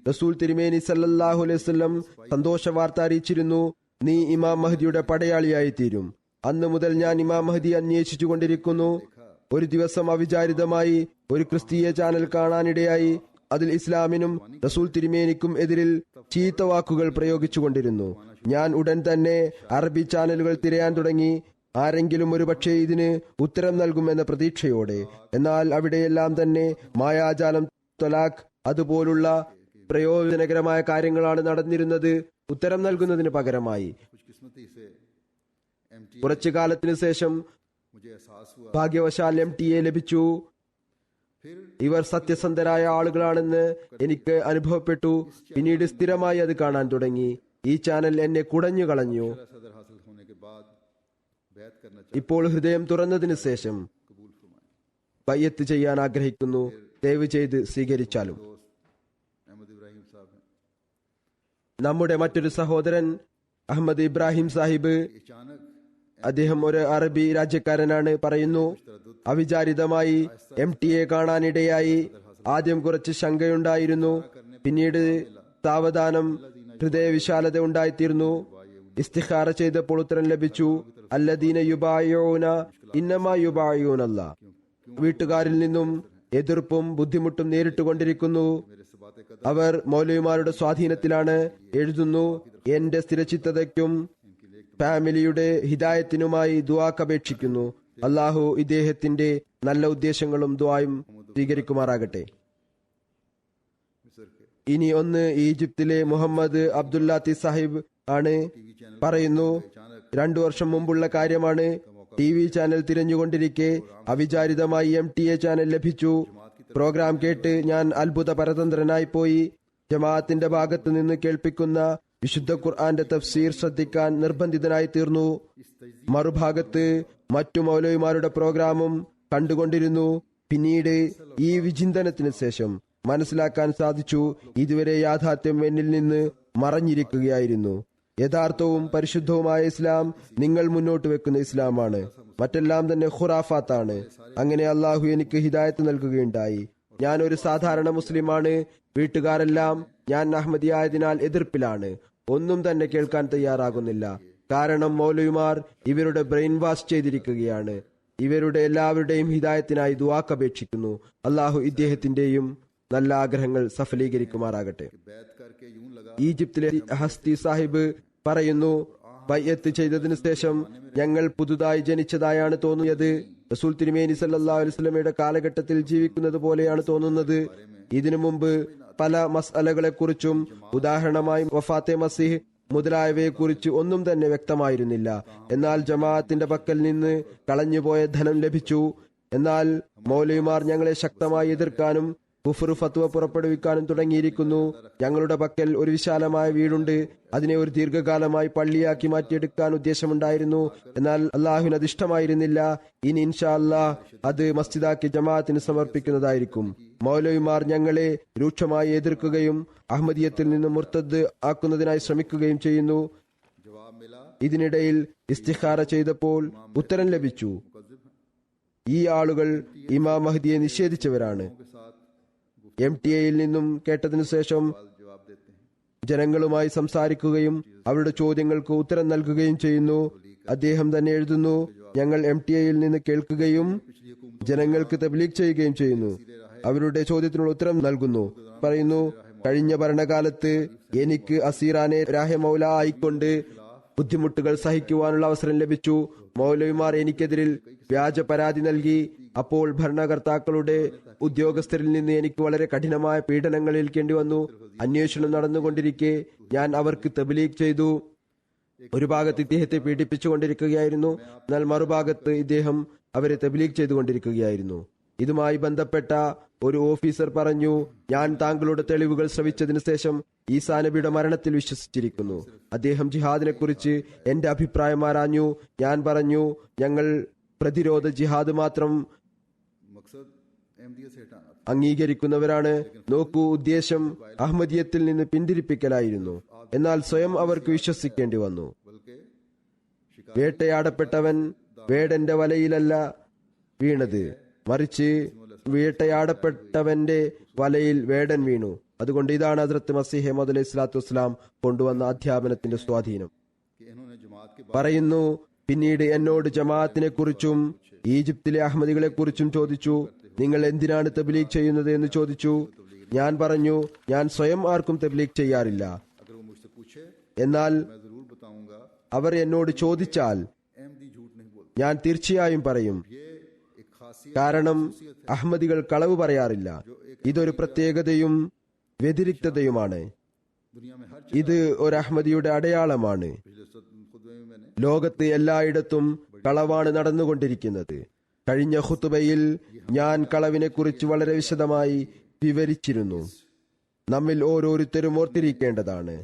റസൂൽ തിരുമേനി സല്ലല്ലാഹു അലൈഹി വസല്ലം സന്തോഷ വാർത്ത അറിയിച്ചിരുന്നു, നീ ഇമാം മഹ്ദിയുടെ പടയാളിയായി തീരും. അന്ന് മുതൽ ഞാൻ ഇമാം മഹ്ദി അന്വേഷിച്ചു കൊണ്ടിരിക്കുന്നു. ഒരു ദിവസം അവിചാരിതമായി ഒരു ക്രിസ്തീയ ചാനൽ കാണാനിടയായി. അതിൽ ഇസ്ലാമിനും റസൂൽ തിരുമേനിക്കും എതിരിൽ ചീത്ത വാക്കുകൾ പ്രയോഗിച്ചുകൊണ്ടിരുന്നു. ഞാൻ ഉടൻ തന്നെ അറബി ചാനലുകൾ തിരയാൻ തുടങ്ങി, ആരെങ്കിലും ഒരുപക്ഷെ ഇതിന് ഉത്തരം നൽകുമെന്ന പ്രതീക്ഷയോടെ. എന്നാൽ അവിടെയെല്ലാം തന്നെ മായാജാലം, ത്വലാഖ് അതുപോലുള്ള പ്രയോജനകരമായ കാര്യങ്ങളാണ് നടന്നിരുന്നത്, ഉത്തരം നൽകുന്നതിന് പകരമായി. കുറച്ചു കാലത്തിനു ശേഷം ഭാഗ്യവശാൽ MTA ലഭിച്ചു. ഇവർ സത്യസന്ധരായ ആളുകളാണെന്ന് എനിക്ക് അനുഭവപ്പെട്ടു. പിന്നീട് സ്ഥിരമായി അത് കാണാൻ തുടങ്ങി. ഈ ചാനൽ എന്നെ കുടഞ്ഞു കളഞ്ഞു. ഇപ്പോൾ ഹൃദയം തുറന്നതിന് ശേഷം ബയ്യത്ത് ചെയ്യാൻ ആഗ്രഹിക്കുന്നു. ദയവ് ചെയ്ത് സ്വീകരിച്ചാലും. നമ്മുടെ മറ്റൊരു സഹോദരൻ അഹമ്മദ് ഇബ്രാഹിം സാഹിബ്, അദ്ദേഹം ഒരു അറബി രാജ്യക്കാരനാണ്, പറയുന്നു, അവിചാരിതമായി MTA കാണാനിടയായി. ആദ്യം കുറച്ച് ശങ്കയുണ്ടായിരുന്നു, പിന്നീട് സാവധാനം ഹൃദയവിശാലത ഉണ്ടായിത്തീർന്നു. ഇസ്തിഖാറ ചെയ്തപ്പോൾ ഉത്തരം ലഭിച്ചു, അല്ലദീന യുബായൂന ഇന്നമാ യുബായൂനല്ല. വീട്ടുകാരിൽ നിന്നും എതിർപ്പും ബുദ്ധിമുട്ടും നേരിട്ടുകൊണ്ടിരിക്കുന്നു. അവർ മൗലവിമാരുടെ സ്വാധീനത്തിലാണ്. എഴുതുന്നു, എന്റെ സ്ഥിരചിത്തതയ്ക്കും ഫാമിലിയുടെ ഹിദായത്തിനുമായി ദുആക്കപേക്ഷിക്കുന്നു. അള്ളാഹു ഇദ്ദേഹത്തിന്റെ നല്ല ഉദ്ദേശങ്ങളും ദുആയും സ്വീകരിക്കുമാറാകട്ടെ. ഇനി ഒന്ന് ഈജിപ്തിലെ മുഹമ്മദ് അബ്ദുല്ലാത്തി സാഹിബ് ആണ്. പറയുന്നു, 2 വർഷം മുമ്പുള്ള കാര്യമാണ്. TV ചാനൽ തിരഞ്ഞുകൊണ്ടിരിക്കെ അവിചാരിതമായി MTA ചാനൽ ലഭിച്ചു. പ്രോഗ്രാം കേട്ട് ഞാൻ അത്ഭുത പരതന്ത്രനായി പോയി. ജമാഅത്തിന്റെ ഭാഗത്ത് നിന്ന് കേൾപ്പിക്കുന്ന വിശുദ്ധ ഖുർആന്റെ തഫ്സീർ ശ്രദ്ധിക്കാൻ നിർബന്ധിതനായി തീർന്നു. മറുഭാഗത്ത് മറ്റു മൗലവിമാരുടെ പ്രോഗ്രാമും കണ്ടുകൊണ്ടിരുന്നു. പിന്നീട് ഈ വിചിന്തനത്തിന് ശേഷം മനസ്സിലാക്കാൻ സാധിച്ചു, ഇതുവരെ യാഥാർത്ഥ്യം എന്നിൽ നിന്ന് മറഞ്ഞിരിക്കുകയായിരുന്നു. യഥാർത്ഥവും പരിശുദ്ധവുമായ ഇസ്ലാം നിങ്ങൾ മുന്നോട്ട് വെക്കുന്ന ഇസ്ലാമാണ്, മറ്റെല്ലാം തന്നെ ഖുറാഫാത്താണ്. അങ്ങനെ അള്ളാഹു എനിക്ക് ഹിദായത്ത് നൽകുകയുണ്ടായി. ഞാൻ ഒരു സാധാരണ മുസ്ലിമാണ്. വീട്ടുകാരെല്ലാം ഞാൻ അഹമ്മദിയായതിനാൽ എതിർപ്പിലാണ്. ഒന്നും തന്നെ കേൾക്കാൻ തയ്യാറാകുന്നില്ല. കാരണം മൗലവിമാർ ഇവരുടെ ബ്രെയിൻ വാഷ് ചെയ്തിരിക്കുകയാണ്. ഇവരുടെ എല്ലാവരുടെയും ഹിദായത്തിനായി ദുആക്കപേക്ഷിക്കുന്നു. അള്ളാഹു ഇദ്ദേഹത്തിന്റെയും നല്ല ആഗ്രഹങ്ങൾ സഫലീകരിക്കുമാറാകട്ടെ. ഈജിപ്തിലെ ഹസ്തി സാഹിബ് പറയുന്നു, ബയ്യത്ത് ചെയ്തതിനു ശേഷം ഞങ്ങൾ പുതുതായി ജനിച്ചതായാണ് തോന്നിയത്. റസൂൽ തിരുമേനി സല്ലല്ലാഹു അലൈഹി വസല്ലമയുടെ കാലഘട്ടത്തിൽ ജീവിക്കുന്നത് പോലെയാണ് തോന്നുന്നത്. ഇതിനു മുമ്പ് പല മസ്അലകളെ കുറിച്ചും, ഉദാഹരണമായി വഫാത്തെ മസീഹ് മുതലായവയെക്കുറിച്ച് ഒന്നും തന്നെ വ്യക്തമായിരുന്നില്ല. എന്നാൽ ജമാഅത്തിന്റെ പക്കൽ നിന്ന് കളഞ്ഞുപോയ ധനം ലഭിച്ചു. എന്നാൽ മൗലവിമാർ ഞങ്ങളെ ശക്തമായി എതിർക്കാനും കുഫ്ർ ഫത്വ പുറപ്പെടുവിക്കാനും തുടങ്ങിയിരിക്കുന്നു. ഞങ്ങളുടെ പക്കൽ ഒരു വിശാലമായ വീടുണ്ട്. അതിനെ ഒരു ദീർഘകാലമായി പള്ളിയാക്കി മാറ്റിയെടുക്കാൻ ഉദ്ദേശമുണ്ടായിരുന്നു. എന്നാൽ അള്ളാഹുവിന് അത് ഇഷ്ടമായിരുന്നില്ല. ഇനി ഇൻഷാ അല്ലാഹ് അത് മസ്ജിദാക്കി ജമാഅത്തിന് സമർപ്പിക്കുന്നതായിരിക്കും. മൗലവിമാർ ഞങ്ങളെ രൂക്ഷമായി എതിർക്കുകയും അഹമ്മദിയത്തിൽ നിന്ന് മുർത്തദ് ആക്കുന്നതിനായി ശ്രമിക്കുകയും ചെയ്യുന്നു. ഇതിനിടയിൽ ഇസ്തിഖാറ ചെയ്തപ്പോൾ ഉത്തരം ലഭിച്ചു. ഈ ആളുകൾ ഇമാം മഹ്ദിയെ നിഷേധിച്ചവരാണ്. MTA-യിൽ നിന്നും കേട്ടതിനു ശേഷം ജനങ്ങളുമായി സംസാരിക്കുകയും അവരുടെ ചോദ്യങ്ങൾക്ക് ഉത്തരം നൽകുകയും ചെയ്യുന്നു. അദ്ദേഹം തന്നെ എഴുതുന്നു, ഞങ്ങൾ MTA-യിൽ നിന്ന് കേൾക്കുകയും ജനങ്ങൾക്ക് തബ്ലീഗ് ചെയ്യുകയും ചെയ്യുന്നു. അവരുടെ ചോദ്യത്തിനുള്ള ഉത്തരം നൽകുന്നു. പറയുന്നു, കഴിഞ്ഞ ഭരണകാലത്ത് എനിക്ക് അസീറാനെ രാഹമൗല ആയിക്കൊണ്ട് ബുദ്ധിമുട്ടുകൾ സഹിക്കുവാനുള്ള അവസരം ലഭിച്ചു. മൗലവിമാർ എനിക്കെതിരിൽ വ്യാജ പരാതി നൽകി. അപ്പോൾ ഭരണകർത്താക്കളുടെ ഉദ്യോഗസ്ഥരിൽ നിന്ന് എനിക്ക് വളരെ കഠിനമായ പീഡനങ്ങൾ ഏൽക്കേണ്ടി വന്നു. അന്വേഷണം നടന്നുകൊണ്ടിരിക്കെ ഞാൻ അവർക്ക് തബ്ലീഗ് ചെയ്തു. ഒരു ഭാഗത്ത് ഇദ്ദേഹത്തെ പീഡിപ്പിച്ചുകൊണ്ടിരിക്കുകയായിരുന്നു, എന്നാൽ മറുഭാഗത്ത് ഇദ്ദേഹം അവരെ തബ്ലീഗ് ചെയ്തുകൊണ്ടിരിക്കുകയായിരുന്നു. ഇതുമായി ബന്ധപ്പെട്ട ഒരു ഓഫീസർ പറഞ്ഞു, ഞാൻ താങ്കളുടെ തെളിവുകൾ ശ്രവിച്ചതിനു ശേഷം ഈസാ നബിയുടെ മരണത്തിൽ വിശ്വസിച്ചിരിക്കുന്നു. അദ്ദേഹം ജിഹാദിനെ കുറിച്ച് എന്റെ അഭിപ്രായം ആരാഞ്ഞു. ഞാൻ പറഞ്ഞു, ഞങ്ങൾ പ്രതിരോധ ജിഹാദ് മാത്രം അംഗീകരിക്കുന്നവരാണ്. നോക്കൂ, ഉദ്ദേശം അഹമ്മദിയത്തിൽ നിന്ന് പിന്തിരിപ്പിക്കലായിരുന്നു. എന്നാൽ സ്വയം അവർക്ക് വിശ്വസിക്കേണ്ടി വന്നു. വേട്ടയാടപ്പെട്ടവൻ വേടന്റെ വലയിലല്ല വീണത്, മറിച്ച് വേട്ടയാടപ്പെട്ടവന്റെ വലയിൽ വേടൻ വീണു. അതുകൊണ്ട് ഇതാണ് ഹദ്റത്ത് മസീഹ് മൗഊദ് അലൈഹി സ്വലാത്തു വസ്സലാം കൊണ്ടുവന്ന അധ്യാപനത്തിന്റെ സ്വാധീനം. പറയുന്നു, പിന്നീട് എന്നോട് ജമാഅത്തിനെ കുറിച്ചും ഈജിപ്തിലെ അഹമ്മദികളെ കുറിച്ചും ചോദിച്ചു. നിങ്ങൾ എന്തിനാണ് തബ്ലീഗ് ചെയ്യുന്നത് എന്ന് ചോദിച്ചു. ഞാൻ പറഞ്ഞു, ഞാൻ സ്വയം ആർക്കും തബ്ലീഗ് ചെയ്യാറില്ല. अगर वो मुझसे पूछे എന്നാൽ मैं जरूर बताऊंगा അവർ എന്നോട് ചോദിച്ചാൽ अहमदी झूठ नहीं बोलते. ഞാൻ തീർച്ചയായും പറയും. ये एक खासियत കാരണം അഹമ്മദികൾ കളവ് പറയാറില്ല. ഇതൊരു പ്രത്യേകതയും വ്യതിരിക്തതയുമാണ്. दुनिया में हर ഇത് ഒരു അഹമ്മദിയുടെ അടയാളമാണ്. पिछले खुतबे में मैंने ലോകത്ത് എല്ലായിടത്തും കളവാണ് നടന്നുകൊണ്ടിരിക്കുന്നത്. കഴിഞ്ഞ ഖുതുബയിൽ ഞാൻ കളവിനെക്കുറിച്ച് വളരെ വിശദമായി വിവരിച്ചിരുന്നു. നമ്മിൽ ഓരോരുത്തരും ഓർത്തിരിക്കേണ്ടതാണ്,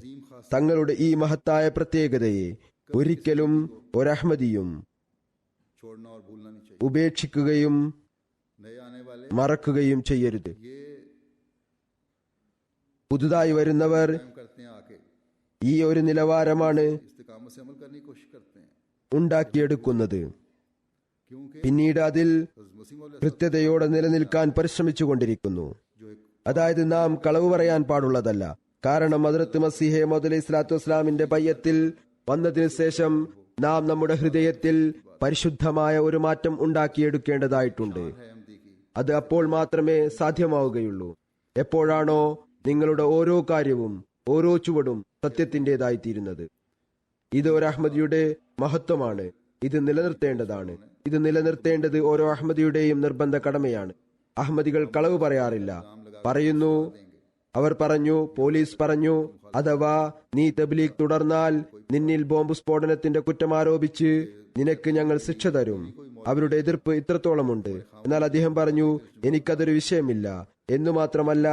തങ്ങളുടെ ഈ മഹത്തായ പ്രത്യേകതയെ ഒരിക്കലും ഒരഹ്മദിയും छोड़ना और भूलना नहीं चाहिए. ഉപേക്ഷിക്കുകയും नए आने वाले മറക്കുകയും ചെയ്യരുത്. ये പുതുതായി വരുന്നവർ काम करते हैं, आके ഈ ഒരു നിലവാരമാണ് इस्तिकामत से अमल करने की कोशिश करते हैं, ഉണ്ടാക്കിയെടുക്കുന്നത്. क्योंकि പിന്നീട് അതിൽ हज़रत मसीह मौला കൃത്യതയോടെ നിലനിൽക്കാൻ പരിശ്രമിച്ചുകൊണ്ടിരിക്കുന്നു. जो एक അതായത് നാം കളവ് പറയാൻ പാടുള്ളതല്ല. കാരണം ഹദ്റത്ത് മസീഹെ മൗഊദ് അലൈഹി സ്വലാത്തു വസ്സലാമിന്റെ ബയ്യത്തിൽ വന്നതിനു ശേഷം നാം നമ്മുടെ ഹൃദയത്തിൽ പരിശുദ്ധമായ ഒരു മാറ്റം ഉണ്ടാക്കിയെടുക്കേണ്ടതായിട്ടുണ്ട്. है अहमदी की അത് അപ്പോൾ മാത്രമേ സാധ്യമാവുകയുള്ളൂ. എപ്പോഴാണോ നിങ്ങളുടെ ഓരോ കാര്യവും ഓരോ ചുവടും സത്യത്തിൻ്റെതായിത്തീരുന്നത്. ഇത് ഒരു അഹമ്മദിയുടെ മഹത്വമാണ്. ഇത് നിലനിർത്തേണ്ടതാണ്. ഇത് നിലനിർത്തേണ്ടത് ഓരോ അഹമ്മദിയുടെയും നിർബന്ധ കടമയാണ്. അഹമ്മദികൾ കളവ് പറയാറില്ല. പറയുന്നു, അവർ പറഞ്ഞു, പോലീസ് പറഞ്ഞു, അഥവാ നീ തബ്ലീഗ് തുടർന്നാൽ നിന്നിൽ ബോംബ് സ്ഫോടനത്തിന്റെ കുറ്റം ആരോപിച്ച് നിനക്ക് ഞങ്ങൾ ശിക്ഷ തരും. അവരുടെ എതിർപ്പ് ഇത്രത്തോളമുണ്ട്. എന്നാൽ അദ്ദേഹം പറഞ്ഞു, എനിക്കതൊരു വിഷയമില്ല. എന്നു മാത്രമല്ല,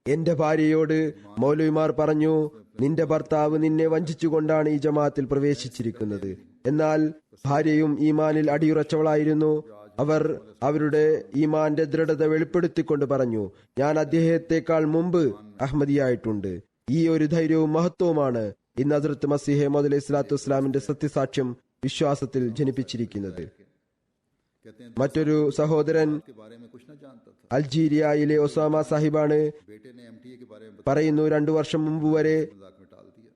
എന്റെ ഭാര്യയോട് മൗലവിമാർ പറഞ്ഞു, നിന്റെ ഭർത്താവ് നിന്നെ വഞ്ചിച്ചുകൊണ്ടാണ് ഈ ജമാഅത്തിൽ പ്രവേശിച്ചിരിക്കുന്നത്. എന്നാൽ ഭാര്യയും ഈമാനിൽ അടിയുറച്ചവളായിരുന്നു. അവർ അവരുടെ ഈമാന്റെ ദൃഢത വെളിപ്പെടുത്തിക്കൊണ്ട് പറഞ്ഞു, ഞാൻ അദ്ദേഹത്തെക്കാൾ മുമ്പ് അഹമ്മദിയായിട്ടുണ്ട്. ഈ ഒരു ധൈര്യവും മഹത്വവുമാണ് ഇന്ന് ഹദ്റത്ത് മസീഹെ മൗഊദ് അലൈഹി സ്വലാത്തു വസ്സലാമിന്റെ സത്യസാക്ഷ്യം വിശ്വാസത്തിൽ ജനിപ്പിച്ചിരിക്കുന്നത്. कहते हैं മറ്റൊരു സഹോദരൻ के बारे में कुछ न जानता था. അൽജീരിയയിലെ ഒസാമ സാഹിബാണ്. बेटे ने MTA के बारे में പറയുന്നു, 2 വർഷം മുമ്പ് വരെ मजाक में टाल दिया.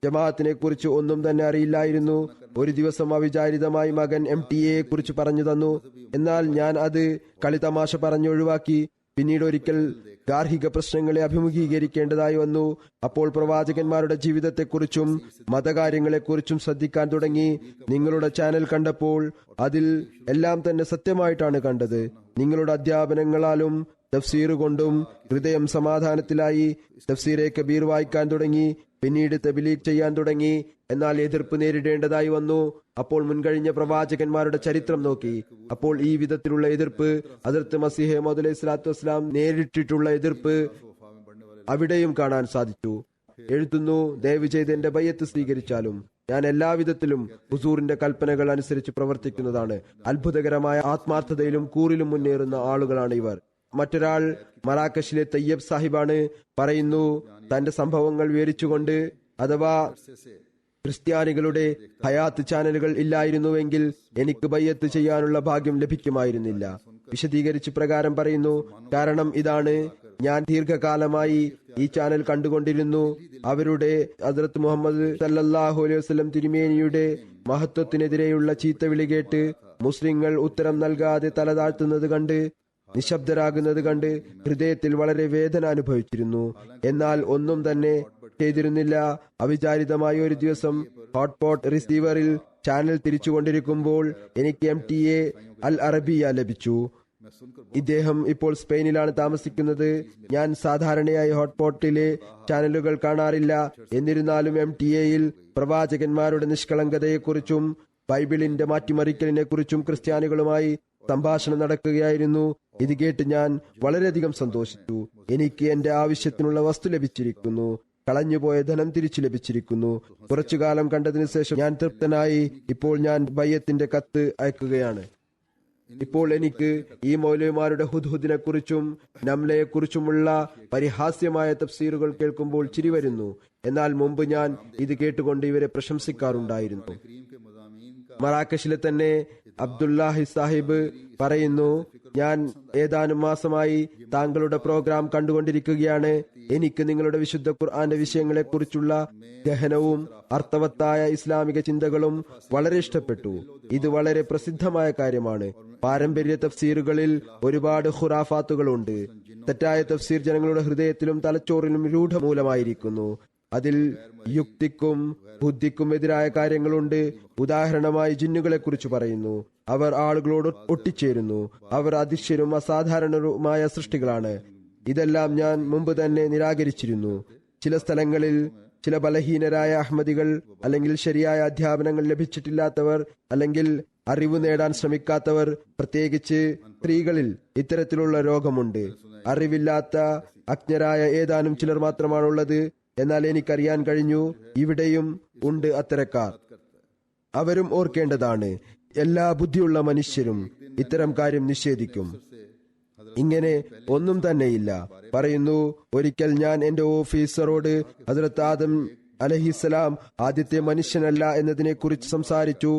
ജമാഅത്തിനെ കുറിച്ച് ഒന്നും തന്നെ അറിയില്ലായിരുന്നു. ഒരു ദിവസം അവിചാരിതമായി മകൻ MTA കുറിച്ച് പറഞ്ഞു തന്നു. എന്നാൽ ഞാൻ അത് കളിതമാശ പറഞ്ഞൊഴിവാക്കി. പിന്നീട് ഒരിക്കൽ ഗാർഹിക പ്രശ്നങ്ങളെ അഭിമുഖീകരിക്കേണ്ടതായി വന്നു. അപ്പോൾ പ്രവാചകന്മാരുടെ ജീവിതത്തെക്കുറിച്ചും മതകാര്യങ്ങളെക്കുറിച്ചും ശ്രദ്ധിക്കാൻ തുടങ്ങി. നിങ്ങളുടെ ചാനൽ കണ്ടപ്പോൾ അതിൽ എല്ലാം തന്നെ സത്യമായിട്ടാണ് കണ്ടത്. നിങ്ങളുടെ അധ്യാപനങ്ങളാലും തഫ്സീർ കൊണ്ടും ഹൃദയം സമാധാനത്തിലായി. തഫ്സീറെ കബീർ വായിക്കാൻ തുടങ്ങി. പിന്നീട് തബ്ലീഗ് ചെയ്യാൻ തുടങ്ങി. എന്നാൽ എതിർപ്പ് നേരിടേണ്ടതായി വന്നു. അപ്പോൾ മുൻകഴിഞ്ഞ പ്രവാചകന്മാരുടെ ചരിത്രം നോക്കി. അപ്പോൾ ഈ വിധത്തിലുള്ള എതിർപ്പ്, ഹദ്റത്ത് മസീഹെ മൗഊദ് അലൈഹി സ്വലാത്തു വസ്സലാം നേരിട്ടിട്ടുള്ള എതിർപ്പ് അവിടെയും കാണാൻ സാധിച്ചു. എഴുതുന്നു, ദയവ് ചെയ്ത് എന്റെ ബയ്യത്ത് സ്വീകരിച്ചാലും ഞാൻ എല്ലാവിധത്തിലും ഹുസൂറിന്റെ കൽപ്പനകൾ അനുസരിച്ച് പ്രവർത്തിക്കുന്നതാണ്. അത്ഭുതകരമായ ആത്മാർത്ഥതയിലും കൂറിലും മുന്നേറുന്ന ആളുകളാണ് ഇവർ. മറ്റൊരാൾ മറാക്കഷിലെ തയ്യബ് സാഹിബാണ്. പറയുന്നു, തന്റെ സംഭവങ്ങൾ വിവരിച്ചുകൊണ്ട്, അഥവാ ക്രിസ്ത്യാനികളുടെ ഹയാത്ത് ചാനലുകൾ ഇല്ലായിരുന്നുവെങ്കിൽ എനിക്ക് ബയ്യത്ത് ചെയ്യാനുള്ള ഭാഗ്യം ലഭിക്കുമായിരുന്നില്ല. വിശദീകരിച്ച് പ്രകാരം പറയുന്നു, കാരണം ഇതാണ്, ഞാൻ ദീർഘകാലമായി ഈ ചാനൽ കണ്ടുകൊണ്ടിരുന്നു. അവരുടെ ഹദ്റത്ത് മുഹമ്മദ് സല്ലല്ലാഹു അലൈഹി വസല്ലം തിരുമേനിയുടെ മഹത്വത്തിനെതിരെയുള്ള ചീത്തവിളി കേട്ട് മുസ്ലിങ്ങൾ ഉത്തരം നൽകാതെ തലതാഴ്ത്തുന്നത് കണ്ട്, നിശബ്ദരാകുന്നത് കണ്ട് ഹൃദയത്തിൽ വളരെ വേദന അനുഭവിച്ചിരുന്നു. എന്നാൽ ഒന്നും തന്നെ ചെയ്തിരുന്നില്ല. അവിചാരിതമായ ഒരു ദിവസം ഹോട്ട്പോട്ട് റിസീവറിൽ ചാനൽ തിരിച്ചുകൊണ്ടിരിക്കുമ്പോൾ എനിക്ക് MTA അൽ അറബിയ ലഭിച്ചു. ഇദ്ദേഹം ഇപ്പോൾ സ്പെയിനിലാണ് താമസിക്കുന്നത്. ഞാൻ സാധാരണയായി ഹോട്ട്പോട്ടിലെ ചാനലുകൾ കാണാറില്ല. എന്നിരുന്നാലും MTA-യിൽ പ്രവാചകന്മാരുടെ നിഷ്കളങ്കതയെക്കുറിച്ചും ബൈബിളിന്റെ മാറ്റിമറിക്കലിനെ കുറിച്ചും ക്രിസ്ത്യാനികളുമായി സംഭാഷണം നടക്കുകയായിരുന്നു. ഇത് കേട്ട് ഞാൻ വളരെയധികം സന്തോഷിച്ചു. എനിക്ക് എന്റെ ആവശ്യത്തിനുള്ള വസ്തു ലഭിച്ചിരിക്കുന്നു. കളഞ്ഞുപോയ ധനം തിരിച്ചു ലഭിച്ചിരിക്കുന്നു. കുറച്ചുകാലം കണ്ടതിനു ശേഷം ഞാൻ തൃപ്തനായി. ഇപ്പോൾ ഞാൻ ബയ്യത്തിന്റെ കത്ത് അയക്കുകയാണ്. ഇപ്പോൾ എനിക്ക് ഈ മൗലവിമാരുടെ ഹുദ്ഹുദിനെ കുറിച്ചും നംലയെ കുറിച്ചുമുള്ള പരിഹാസ്യമായ തഫ്സീറുകൾ കേൾക്കുമ്പോൾ ചിരി വരുന്നു. എന്നാൽ മുമ്പ് ഞാൻ ഇത് കേട്ടുകൊണ്ട് ഇവരെ പ്രശംസിക്കാറുണ്ടായിരുന്നു. മറാക്കഷിലെ തന്നെ അബ്ദുല്ലാഹി സാഹിബ് പറയുന്നു, ഞാൻ ഏതാനും മാസമായി താങ്കളുടെ പ്രോഗ്രാം കണ്ടുകൊണ്ടിരിക്കുകയാണ്. എനിക്ക് നിങ്ങളുടെ വിശുദ്ധ ഖുർആന്റെ വിഷയങ്ങളെക്കുറിച്ചുള്ള ഗഹനവും അർത്ഥവത്തായ ഇസ്ലാമിക ചിന്തകളും വളരെ ഇഷ്ടപ്പെട്ടു. ഇത് വളരെ പ്രസിദ്ധമായ കാര്യമാണ്. പാരമ്പര്യ തഫ്സീറുകളിൽ ഒരുപാട് ഖുറാഫാത്തുകളുണ്ട്. തെറ്റായ തഫ്സീർ ജനങ്ങളുടെ ഹൃദയത്തിലും തലച്ചോറിലും രൂഢമൂലമായിരിക്കുന്നു. അതിൽ യുക്തിക്കും ബുദ്ധിക്കും എതിരായ കാര്യങ്ങളുണ്ട്. ഉദാഹരണമായി ജിന്നുകളെ കുറിച്ച് പറയുന്നു. അവർ ആളുകളോട് ഒട്ടിച്ചേരുന്നു. അവർ അദൃശ്യരും അസാധാരണരുമായ സൃഷ്ടികളാണ്. ഇതെല്ലാം ഞാൻ മുമ്പ് തന്നെ നിരാകരിച്ചിരുന്നു. ചില സ്ഥലങ്ങളിൽ ചില ബലഹീനരായ അഹമ്മദികൾ, അല്ലെങ്കിൽ ശരിയായ അധ്യാപനങ്ങൾ ലഭിച്ചിട്ടില്ലാത്തവർ, അല്ലെങ്കിൽ അറിവ് നേടാൻ ശ്രമിക്കാത്തവർ, പ്രത്യേകിച്ച് സ്ത്രീകളിൽ ഇത്തരത്തിലുള്ള രോഗമുണ്ട്. അറിവില്ലാത്ത അജ്ഞരായ ഏതാനും ചിലർ മാത്രമാണുള്ളത്. എന്നാൽ എനിക്കറിയാൻ കഴിഞ്ഞു, ഇവിടെയും ഉണ്ട് അത്തരക്കാർ. അവരും ഓർക്കേണ്ടതാണ്, എല്ലാ ബുദ്ധിയുള്ള മനുഷ്യരും ഇത്തരം കാര്യം നിഷേധിക്കും. ഇങ്ങനെ ഒന്നും തന്നെയില്ല. പറയുന്നു, ഒരിക്കൽ ഞാൻ എന്റെ ഓഫീസറോട് ഹസ്രത്ത് ആദം അലൈഹിസ്സലാം ആദ്യത്തെ മനുഷ്യനല്ല എന്നതിനെ കുറിച്ച് സംസാരിച്ചു.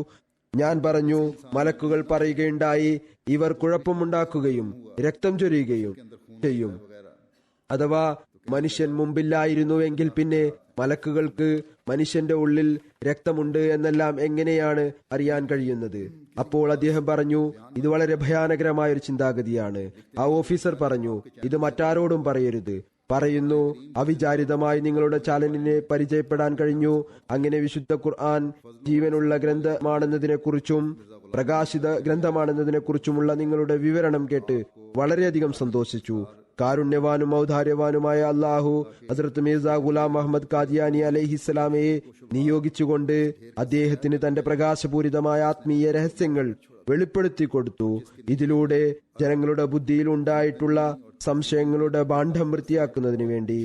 ഞാൻ പറഞ്ഞു, മലക്കുകൾ പറയുകയുണ്ടായി, ഇവർ കുഴപ്പമുണ്ടാക്കുകയും രക്തം ചൊരിയുകയും ചെയ്യും. അഥവാ മനുഷ്യൻ മുമ്പില്ലായിരുന്നുവെങ്കിൽ പിന്നെ മലക്കുകൾക്ക് മനുഷ്യന്റെ ഉള്ളിൽ രക്തമുണ്ട് എന്നെല്ലാം എങ്ങനെയാണ് അറിയാൻ കഴിയുന്നത്? അപ്പോൾ അദ്ദേഹം പറഞ്ഞു, ഇത് വളരെ ഭയാനകരമായ ഒരു ചിന്താഗതിയാണ്. ആ ഓഫീസർ പറഞ്ഞു, ഇത് മറ്റാരോടും പറയരുത്. പറയുന്നു, അവിചാരിതമായി നിങ്ങളുടെ ചാനലിനെ പരിചയപ്പെടാൻ കഴിഞ്ഞു. അങ്ങനെ വിശുദ്ധ ഖുർആൻ ജീവനുള്ള ഗ്രന്ഥമാണെന്നതിനെ കുറിച്ചും പ്രകാശിത ഗ്രന്ഥമാണെന്നതിനെ കുറിച്ചുമുള്ള നിങ്ങളുടെ വിവരണം കേട്ട് വളരെയധികം സന്തോഷിച്ചു. കാരുണ്യവാനും ഔദാര്യവാനുമായ അള്ളാഹു ഹസ്രത്ത് മിർസ ഗുലാം അഹമ്മദ് ഖാദിയാനി അലൈഹിസ്സലാമയെ നിയോഗിച്ചുകൊണ്ട് അദ്ദേഹത്തിന് തന്റെ പ്രകാശപൂരിതമായ ആത്മീയ രഹസ്യങ്ങൾ വെളിപ്പെടുത്തി കൊടുത്തു. ഇതിലൂടെ ജനങ്ങളുടെ ബുദ്ധിയിൽ ഉണ്ടായിട്ടുള്ള സംശയങ്ങളുടെ ഭാണ്ഡം വൃത്തിയാക്കുന്നതിന് വേണ്ടി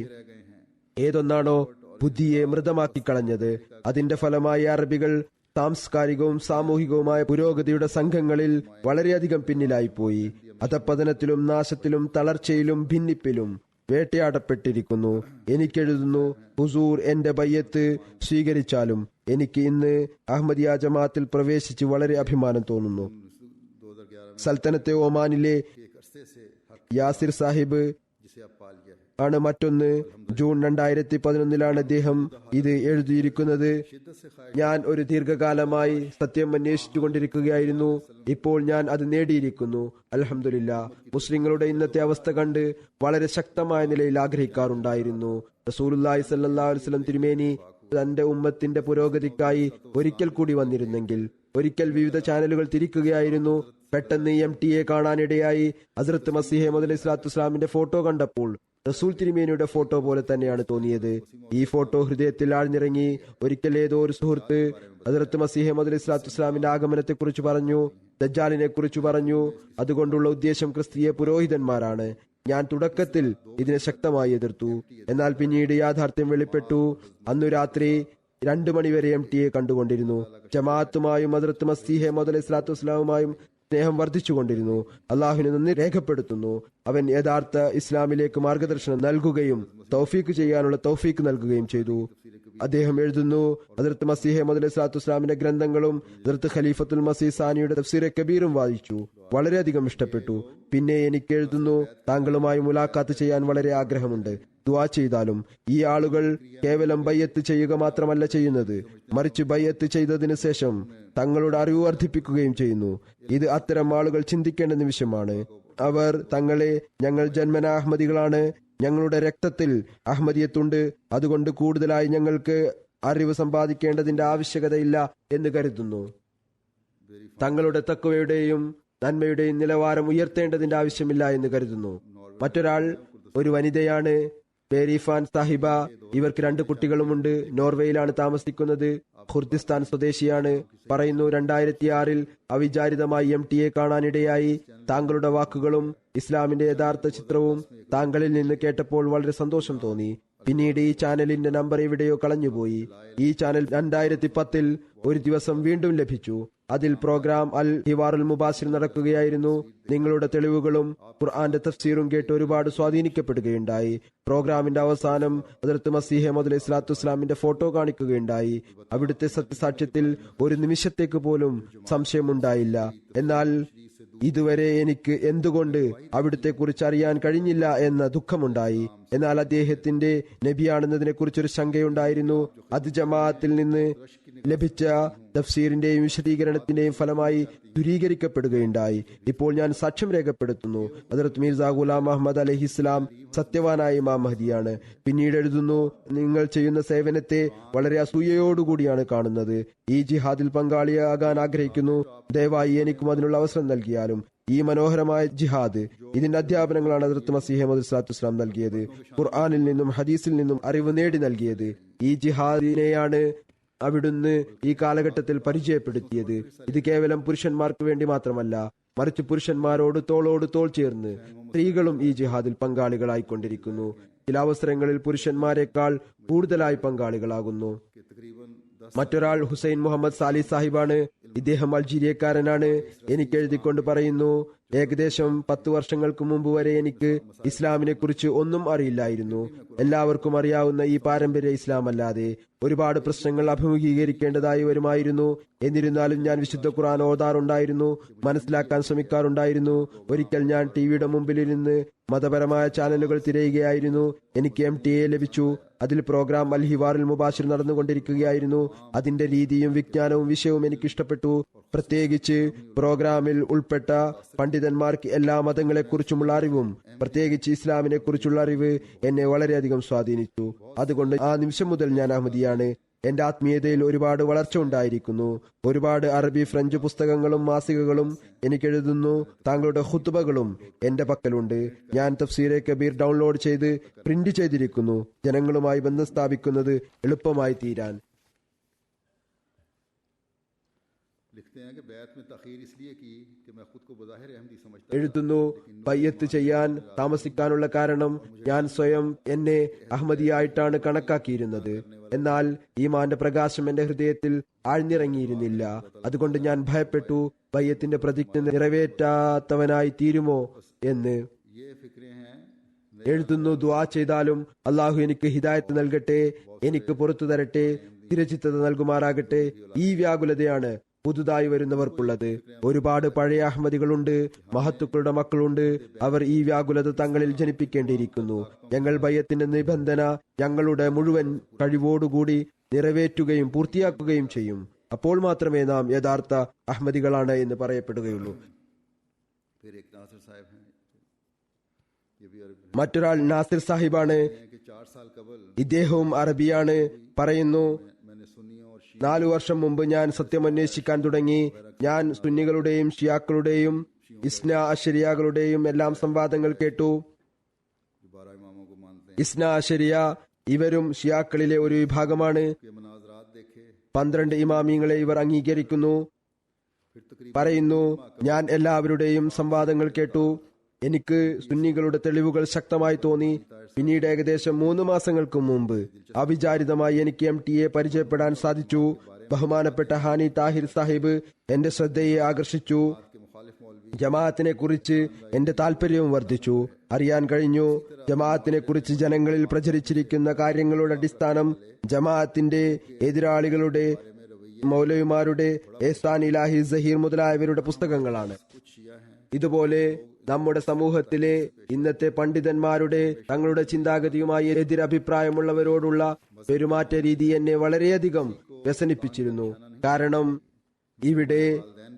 ഏതൊന്നാണോ ബുദ്ധിയെ മൃതമാക്കി കളഞ്ഞത്, അതിന്റെ ഫലമായി അറബികൾ സാംസ്കാരികവും സാമൂഹികവുമായ പുരോഗതിയുടെ സംഘങ്ങളിൽ വളരെയധികം പിന്നിലായിപ്പോയി. അധപ്പതനത്തിലും നാശത്തിലും തളർച്ചയിലും ഭിന്നിപ്പിലും വേട്ടയാടപ്പെട്ടിരിക്കുന്നു. എനിക്കെഴുതുന്നു, ഹുസൂർ എന്റെ ബയ്യത്ത് സ്വീകരിച്ചാലും എനിക്ക് ഇന്ന് അഹമ്മദിയ ജമാഅത്തിൽ പ്രവേശിച്ച് വളരെ അഭിമാനം തോന്നുന്നു. സൽത്തനത്തെ ഒമാനിലെ യാസിർ സാഹിബ് ആണ് മറ്റൊന്ന്. ജൂൺ 2011 അദ്ദേഹം ഇത് എഴുതിയിരിക്കുന്നത്. ഞാൻ ഒരു ദീർഘകാലമായി സത്യം അന്വേഷിച്ചു കൊണ്ടിരിക്കുകയായിരുന്നു. ഇപ്പോൾ ഞാൻ അത് നേടിയിരിക്കുന്നു. അൽഹംദുലില്ലാ. മുസ്ലിങ്ങളുടെ ഇന്നത്തെ അവസ്ഥ കണ്ട് വളരെ ശക്തമായ നിലയിൽ ആഗ്രഹിക്കാറുണ്ടായിരുന്നു. റസൂലുള്ളാഹി സ്വല്ലല്ലാഹു അലൈഹി വസല്ലം തിരുമേനി തന്റെ ഉമ്മത്തിന്റെ പുരോഗതിക്കായി ഒരിക്കൽ കൂടി വന്നിരുന്നെങ്കിൽ. ഒരിക്കൽ വിവിധ ചാനലുകൾ തിരിക്കുകയായിരുന്നു. പെട്ടെന്ന് MTA കാണാനിടയായി. ഹസ്രത്ത് മസീഹ് മൗഊദ് അലൈഹിസ്സലാത്തു വസ്സലാമിന്റെ ഫോട്ടോ കണ്ടപ്പോൾ റസൂൽ തിരുമേനിയുടെ ഫോട്ടോ പോലെ തന്നെയാണ് തോന്നിയത്. ഈ ഫോട്ടോ ഹൃദയത്തിൽ ആഴ്ന്നിറങ്ങി. ഒരിക്കൽ ഏതോ ഒരു സുഹൃത്ത് ഹസ്രത്ത് മസീഹ് മൗഊദ് അലൈഹിസ്സലാത്തു വസ്സലാമിന്റെ ആഗമനത്തെ കുറിച്ച് പറഞ്ഞു, ദജ്ജാലിനെ കുറിച്ച് പറഞ്ഞു. അതുകൊണ്ടുള്ള ഉദ്ദേശം ക്രിസ്തീയ പുരോഹിതന്മാരാണ്. ഞാൻ തുടക്കത്തിൽ ഇതിനെ ശക്തമായി എതിർത്തു. എന്നാൽ പിന്നീട് യാഥാർത്ഥ്യം വെളിപ്പെട്ടു. അന്നു രാത്രി 2 മണിവരെ MTA കണ്ടുകൊണ്ടിരുന്നു. ജമാഅത്തുമായും ഹസ്രത്ത് മസീഹ് മൗഊദ് അലൈഹിസ്സലാത്തു വസ്സലാമുമായും സ്നേഹം വർദ്ധിച്ചുകൊണ്ടിരുന്നു. അള്ളാഹുവിന് നന്ദി രേഖപ്പെടുത്തുന്നു. അവൻ യഥാർത്ഥ ഇസ്ലാമിലേക്ക് മാർഗദർശനം നൽകുകയും തൗഫീക്ക് ചെയ്യാനുള്ള തൗഫീക്ക് നൽകുകയും ചെയ്തു. അദ്ദേഹം എഴുതുന്നു, ഹദ്റത്ത് മസീഹ് മൗഊദ് അലൈഹിസ്സലാത്തു വസ്സലാമിന്റെ ഗ്രന്ഥങ്ങളും ഹദ്റത്ത് ഖലീഫത്തുൽ മസീഹ് സാനിയുടെ തഫ്സീറെ കബീറും വായിച്ചു. വളരെയധികം ഇഷ്ടപ്പെട്ടു. പിന്നെ എനിക്ക് എഴുതുന്നു, താങ്കളുമായി മുലാഖാത്ത് ചെയ്യാൻ വളരെ ആഗ്രഹമുണ്ട്. ദുആ ചെയ്താലും. ഈ ആളുകൾ കേവലം ബയ്യത്ത് ചെയ്യുക മാത്രമല്ല ചെയ്യുന്നത്, മറിച്ച് ബയ്യത്ത് ചെയ്തതിനു ശേഷം തങ്ങളുടെ അറിവ് വർദ്ധിപ്പിക്കുകയും ചെയ്യുന്നു. ഇത് അത്തരം ആളുകൾ ചിന്തിക്കേണ്ട നിമിഷമാണ്. അവർ തങ്ങളെ ഞങ്ങൾ ജന്മന അഹമ്മദികളാണ്, ഞങ്ങളുടെ രക്തത്തിൽ അഹമ്മദിയത്തുണ്ട്, അതുകൊണ്ട് കൂടുതലായി ഞങ്ങൾക്ക് അറിവ് സമ്പാദിക്കേണ്ടതിന്റെ ആവശ്യകതയില്ല എന്ന് കരുതുന്നു. തങ്ങളുടെ തഖ്വയുടെയും നന്മയുടെയും നിലവാരം ഉയർത്തേണ്ടതിന്റെ ആവശ്യമില്ല എന്ന് കരുതുന്നു. മറ്റൊരാൾ ഒരു വനിതയാണ്, പേരിഫാൻ സാഹിബ. ഇവർക്ക് 2 കുട്ടികളുമുണ്ട്. നോർവേയിലാണ് താമസിക്കുന്നത്. ഖുർദിസ്ഥാൻ സ്വദേശിയാണ്. പറയുന്നു, 2006 അവിചാരിതമായി MTA കാണാനിടയായി. താങ്കളുടെ വാക്കുകളും ഇസ്ലാമിന്റെ യഥാർത്ഥ ചിത്രവും താങ്കളിൽ നിന്ന് കേട്ടപ്പോൾ വളരെ സന്തോഷം തോന്നി. പിന്നീട് ഈ ചാനലിന്റെ നമ്പർ എവിടെയോ കളഞ്ഞുപോയി. ഈ ചാനൽ 2010 ഒരു ദിവസം വീണ്ടും ലഭിച്ചു. അതിൽ പ്രോഗ്രാം അൽ ഹിവാറുൽ മുബാസിർ നടക്കുകയായിരുന്നു. നിങ്ങളുടെ തെളിവുകളും ഖുർആന്റെ തഫ്സീറും കേട്ട് ഒരുപാട് സ്വാധീനിക്കപ്പെടുകയുണ്ടായി. പ്രോഗ്രാമിന്റെ അവസാനം ഹദ്റത്ത് മസീഹ് മൗഊദ് അലൈഹിസ്സലാത്തു വസ്സലാമിന്റെ ഫോട്ടോ കാണിക്കുകയുണ്ടായി. അവിടുത്തെ സത്യസാക്ഷ്യത്തിൽ ഒരു നിമിഷത്തേക്ക് പോലും സംശയമുണ്ടായില്ല. എന്നാൽ ഇതുവരെ എനിക്ക് എന്തുകൊണ്ട് അവിടുത്തെ കുറിച്ച് അറിയാൻ കഴിഞ്ഞില്ല എന്ന ദുഃഖമുണ്ടായി. എന്നാൽ അദ്ദേഹത്തിന്റെ നബിയാണെന്നതിനെ കുറിച്ചൊരു ശങ്കയുണ്ടായിരുന്നു. അത് ജമാഅത്തിൽ നിന്ന് ലഭിച്ച തഫ്സീറിന്റെയും വിശദീകരണത്തിന്റെയും ഫലമായി ദുരീകരിക്കപ്പെടുകയുണ്ടായി. ഇപ്പോൾ ഞാൻ സാക്ഷ്യം രേഖപ്പെടുത്തുന്നു, ഹദ്റത്ത് മിർസ ഗുലാം അഹമ്മദ് അലൈഹിസ്സലാം സത്യവാനായ ഇമാം മഹ്ദിയാണ്. പിന്നീട് എഴുതുന്നു, നിങ്ങൾ ചെയ്യുന്ന സേവനത്തെ വളരെ അസൂയയോടുകൂടിയാണ് കാണുന്നത്. ഈ ജിഹാദിൽ പങ്കാളിയാകാൻ ആഗ്രഹിക്കുന്നു. ദയവായി എനിക്കും അതിനുള്ള അവസരം നൽകിയാലും. ഈ മനോഹരമായ ജിഹാദ്, ഇതിന്റെ അധ്യാപനങ്ങളാണ് ഹദ്റത്ത് മസീഹ് മൗഊദ് സ്വല്ലല്ലാഹു അലൈഹി വസല്ലം നൽകിയത്. ഖുർആനിൽ നിന്നും ഹദീസിൽ നിന്നും അറിവ് നേടി നൽകിയത്. ഈ ജിഹാദിനെയാണ് അവിടുന്ന് ഈ കാലഘട്ടത്തിൽ പരിചയപ്പെടുത്തിയത്. ഇത് കേവലം പുരുഷന്മാർക്ക് വേണ്ടി മാത്രമല്ല, മറിച്ച് പുരുഷന്മാരോട് തോളോട് തോൾ ചേർന്ന് സ്ത്രീകളും ഈ ജിഹാദിൽ പങ്കാളികളായിക്കൊണ്ടിരിക്കുന്നു. ചില അവസരങ്ങളിൽ പുരുഷന്മാരെക്കാൾ കൂടുതലായി പങ്കാളികളാകുന്നു. മറ്റൊരാൾ ഹുസൈൻ മുഹമ്മദ് സാലി സാഹിബാണ്. ഇദ്ദേഹം അൾജീരിയക്കാരനാണ്. എനിക്ക് എഴുതിക്കൊണ്ട് പറയുന്നു, ഏകദേശം 10 വർഷങ്ങൾക്ക് മുമ്പ് വരെ എനിക്ക് ഇസ്ലാമിനെ കുറിച്ച് ഒന്നും അറിയില്ലായിരുന്നു. എല്ലാവർക്കും അറിയാവുന്ന ഈ പാരമ്പര്യ ഇസ്ലാം അല്ലാതെ ഒരുപാട് പ്രശ്നങ്ങൾ അഭിമുഖീകരിക്കേണ്ടതായി വരുമായിരുന്നു. എന്നിരുന്നാലും ഞാൻ വിശുദ്ധ ഖുർആൻ ഓതാറുണ്ടായിരുന്നു, മനസ്സിലാക്കാൻ ശ്രമിക്കാറുണ്ടായിരുന്നു. ഒരിക്കൽ ഞാൻ ടിവിയുടെ മുമ്പിലിരുന്ന് മതപരമായ ചാനലുകൾ തിരയുകയായിരുന്നു. എനിക്ക് MTA ലഭിച്ചു. അതിൽ പ്രോഗ്രാം അൽ ഹിവാറുൽ മുബാഷിർ നടന്നുകൊണ്ടിരിക്കുകയായിരുന്നു. അതിന്റെ രീതിയും വിജ്ഞാനവും വിഷയവും എനിക്ക് ഇഷ്ടപ്പെട്ടു. പ്രത്യേകിച്ച് പ്രോഗ്രാമിൽ ഉൾപ്പെട്ട പണ്ഡിതന്മാർക്ക് എല്ലാ മതങ്ങളെക്കുറിച്ചുമുള്ള അറിവും പ്രത്യേകിച്ച് ഇസ്ലാമിനെ കുറിച്ചുള്ള അറിവ് എന്നെ വളരെയധികം സ്വാധീനിച്ചു. അതുകൊണ്ട് ആ നിമിഷം മുതൽ ഞാൻ അഹമ്മദിയാണ്. എന്റെ ആത്മീയതയിൽ ഒരുപാട് വളർച്ച ഉണ്ടായിരിക്കുന്നു. ഒരുപാട് അറബി ഫ്രഞ്ച് പുസ്തകങ്ങളും മാസികകളും എനിക്കെഴുതുന്നു. താങ്കളുടെ ഖുത്ബകളും എന്റെ പക്കലുണ്ട്. ഞാൻ തഫ്സീറെ കബീർ ഡൗൺലോഡ് ചെയ്ത് പ്രിന്റ് ചെയ്തിരിക്കുന്നു, ജനങ്ങളുമായി ബന്ധം സ്ഥാപിക്കുന്നത് എളുപ്പമായി തീരാൻ. എഴുതുന്നു, ബയ്യത്ത് ചെയ്യാൻ താമസിക്കാനുള്ള കാരണം ഞാൻ സ്വയം എന്നെ അഹമ്മദിയായിട്ടാണ് കണക്കാക്കിയിരുന്നത്. എന്നാൽ ഈമാന്റെ പ്രകാശം എന്റെ ഹൃദയത്തിൽ ആഴ്ന്നിറങ്ങിയിരുന്നില്ല. അതുകൊണ്ട് ഞാൻ ഭയപ്പെട്ടു, ബയ്യത്തിന്റെ പ്രതിജ്ഞ നിറവേറ്റാത്തവനായി തീരുമോ എന്ന്. എഴുതുന്നു, ദുആ ചെയ്താലും അള്ളാഹു എനിക്ക് ഹിദായത്ത് നൽകട്ടെ, എനിക്ക് പുറത്തു തരട്ടെ, സ്ഥിരചിത്തത നൽകുമാറാകട്ടെ. ഈ വ്യാകുലതയാണ് പുതുതായി വരുന്നവർക്കുള്ളത്. ഒരുപാട് പഴയ അഹമ്മദികളുണ്ട്, മഹത്തുക്കളുടെ മക്കളുണ്ട്. അവർ ഈ വ്യാകുലത തങ്ങളിൽ ജനിപ്പിക്കേണ്ടിയിരിക്കുന്നു. ഞങ്ങൾ ബയ്യത്തിന്റെ നിബന്ധന ഞങ്ങളുടെ മുഴുവൻ കഴിവോടുകൂടി നിറവേറ്റുകയും പൂർത്തിയാക്കുകയും ചെയ്യും. അപ്പോൾ മാത്രമേ നാം യഥാർത്ഥ അഹമ്മദികളാണ് എന്ന് പറയപ്പെടുകയുള്ളൂ. മറ്റൊരാൾ നാസിർ സാഹിബാണ്. ഇദ്ദേഹവും അറബിയാണ്. പറയുന്നു, 4 വർഷം മുമ്പ് ഞാൻ സത്യം അന്വേഷിക്കാൻ തുടങ്ങി. ഞാൻ സുന്നികളുടെയും ഷിയാക്കളുടെയും ഇസ്നാ അശരിയകളുടെയും എല്ലാം സംവാദങ്ങൾ കേട്ടു. ഇസ്നാ അശരിയ ഇവരും ഷിയാക്കളിലെ ഒരു വിഭാഗമാണ്. 12 ഇമാമിങ്ങളെ ഇവർ അംഗീകരിക്കുന്നു. പറയുന്നു, ഞാൻ എല്ലാവരുടെയും സംവാദങ്ങൾ കേട്ടു. എനിക്ക് സുന്നികളുടെ തെളിവുകൾ ശക്തമായി തോന്നി. പിന്നീട് ഏകദേശം 3 മാസങ്ങൾക്ക് മുമ്പ് അവിചാരിതമായി എനിക്ക് MTA പരിചയപ്പെടാൻ സാധിച്ചു. ബഹുമാനപ്പെട്ട ഹാനി താഹിർ സാഹിബ് എന്റെ ശ്രദ്ധയെ ആകർഷിച്ചു. ജമാഅത്തിനെ കുറിച്ച് എന്റെ താല്പര്യവും വർദ്ധിച്ചു. അറിയാൻ കഴിഞ്ഞു, ജമാഅത്തിനെ കുറിച്ച് ജനങ്ങളിൽ പ്രചരിച്ചിരിക്കുന്ന കാര്യങ്ങളുടെ അടിസ്ഥാനം ജമാഅത്തിന്റെ എതിരാളികളുടെ മൗലവിമാരുടെ എഹ്സാൻ ഇലാഹി സഹീർ മുതലായവരുടെ പുസ്തകങ്ങളാണ്. ഇതുപോലെ നമ്മുടെ സമൂഹത്തിലെ ഇന്നത്തെ പണ്ഡിതന്മാരുടെ തങ്ങളുടെ ചിന്താഗതിയുമായി എതിരഭിപ്രായമുള്ളവരോടുള്ള പെരുമാറ്റ രീതി എന്നെ വളരെയധികം വ്യസനിപ്പിച്ചിരുന്നു. കാരണം ഇവിടെ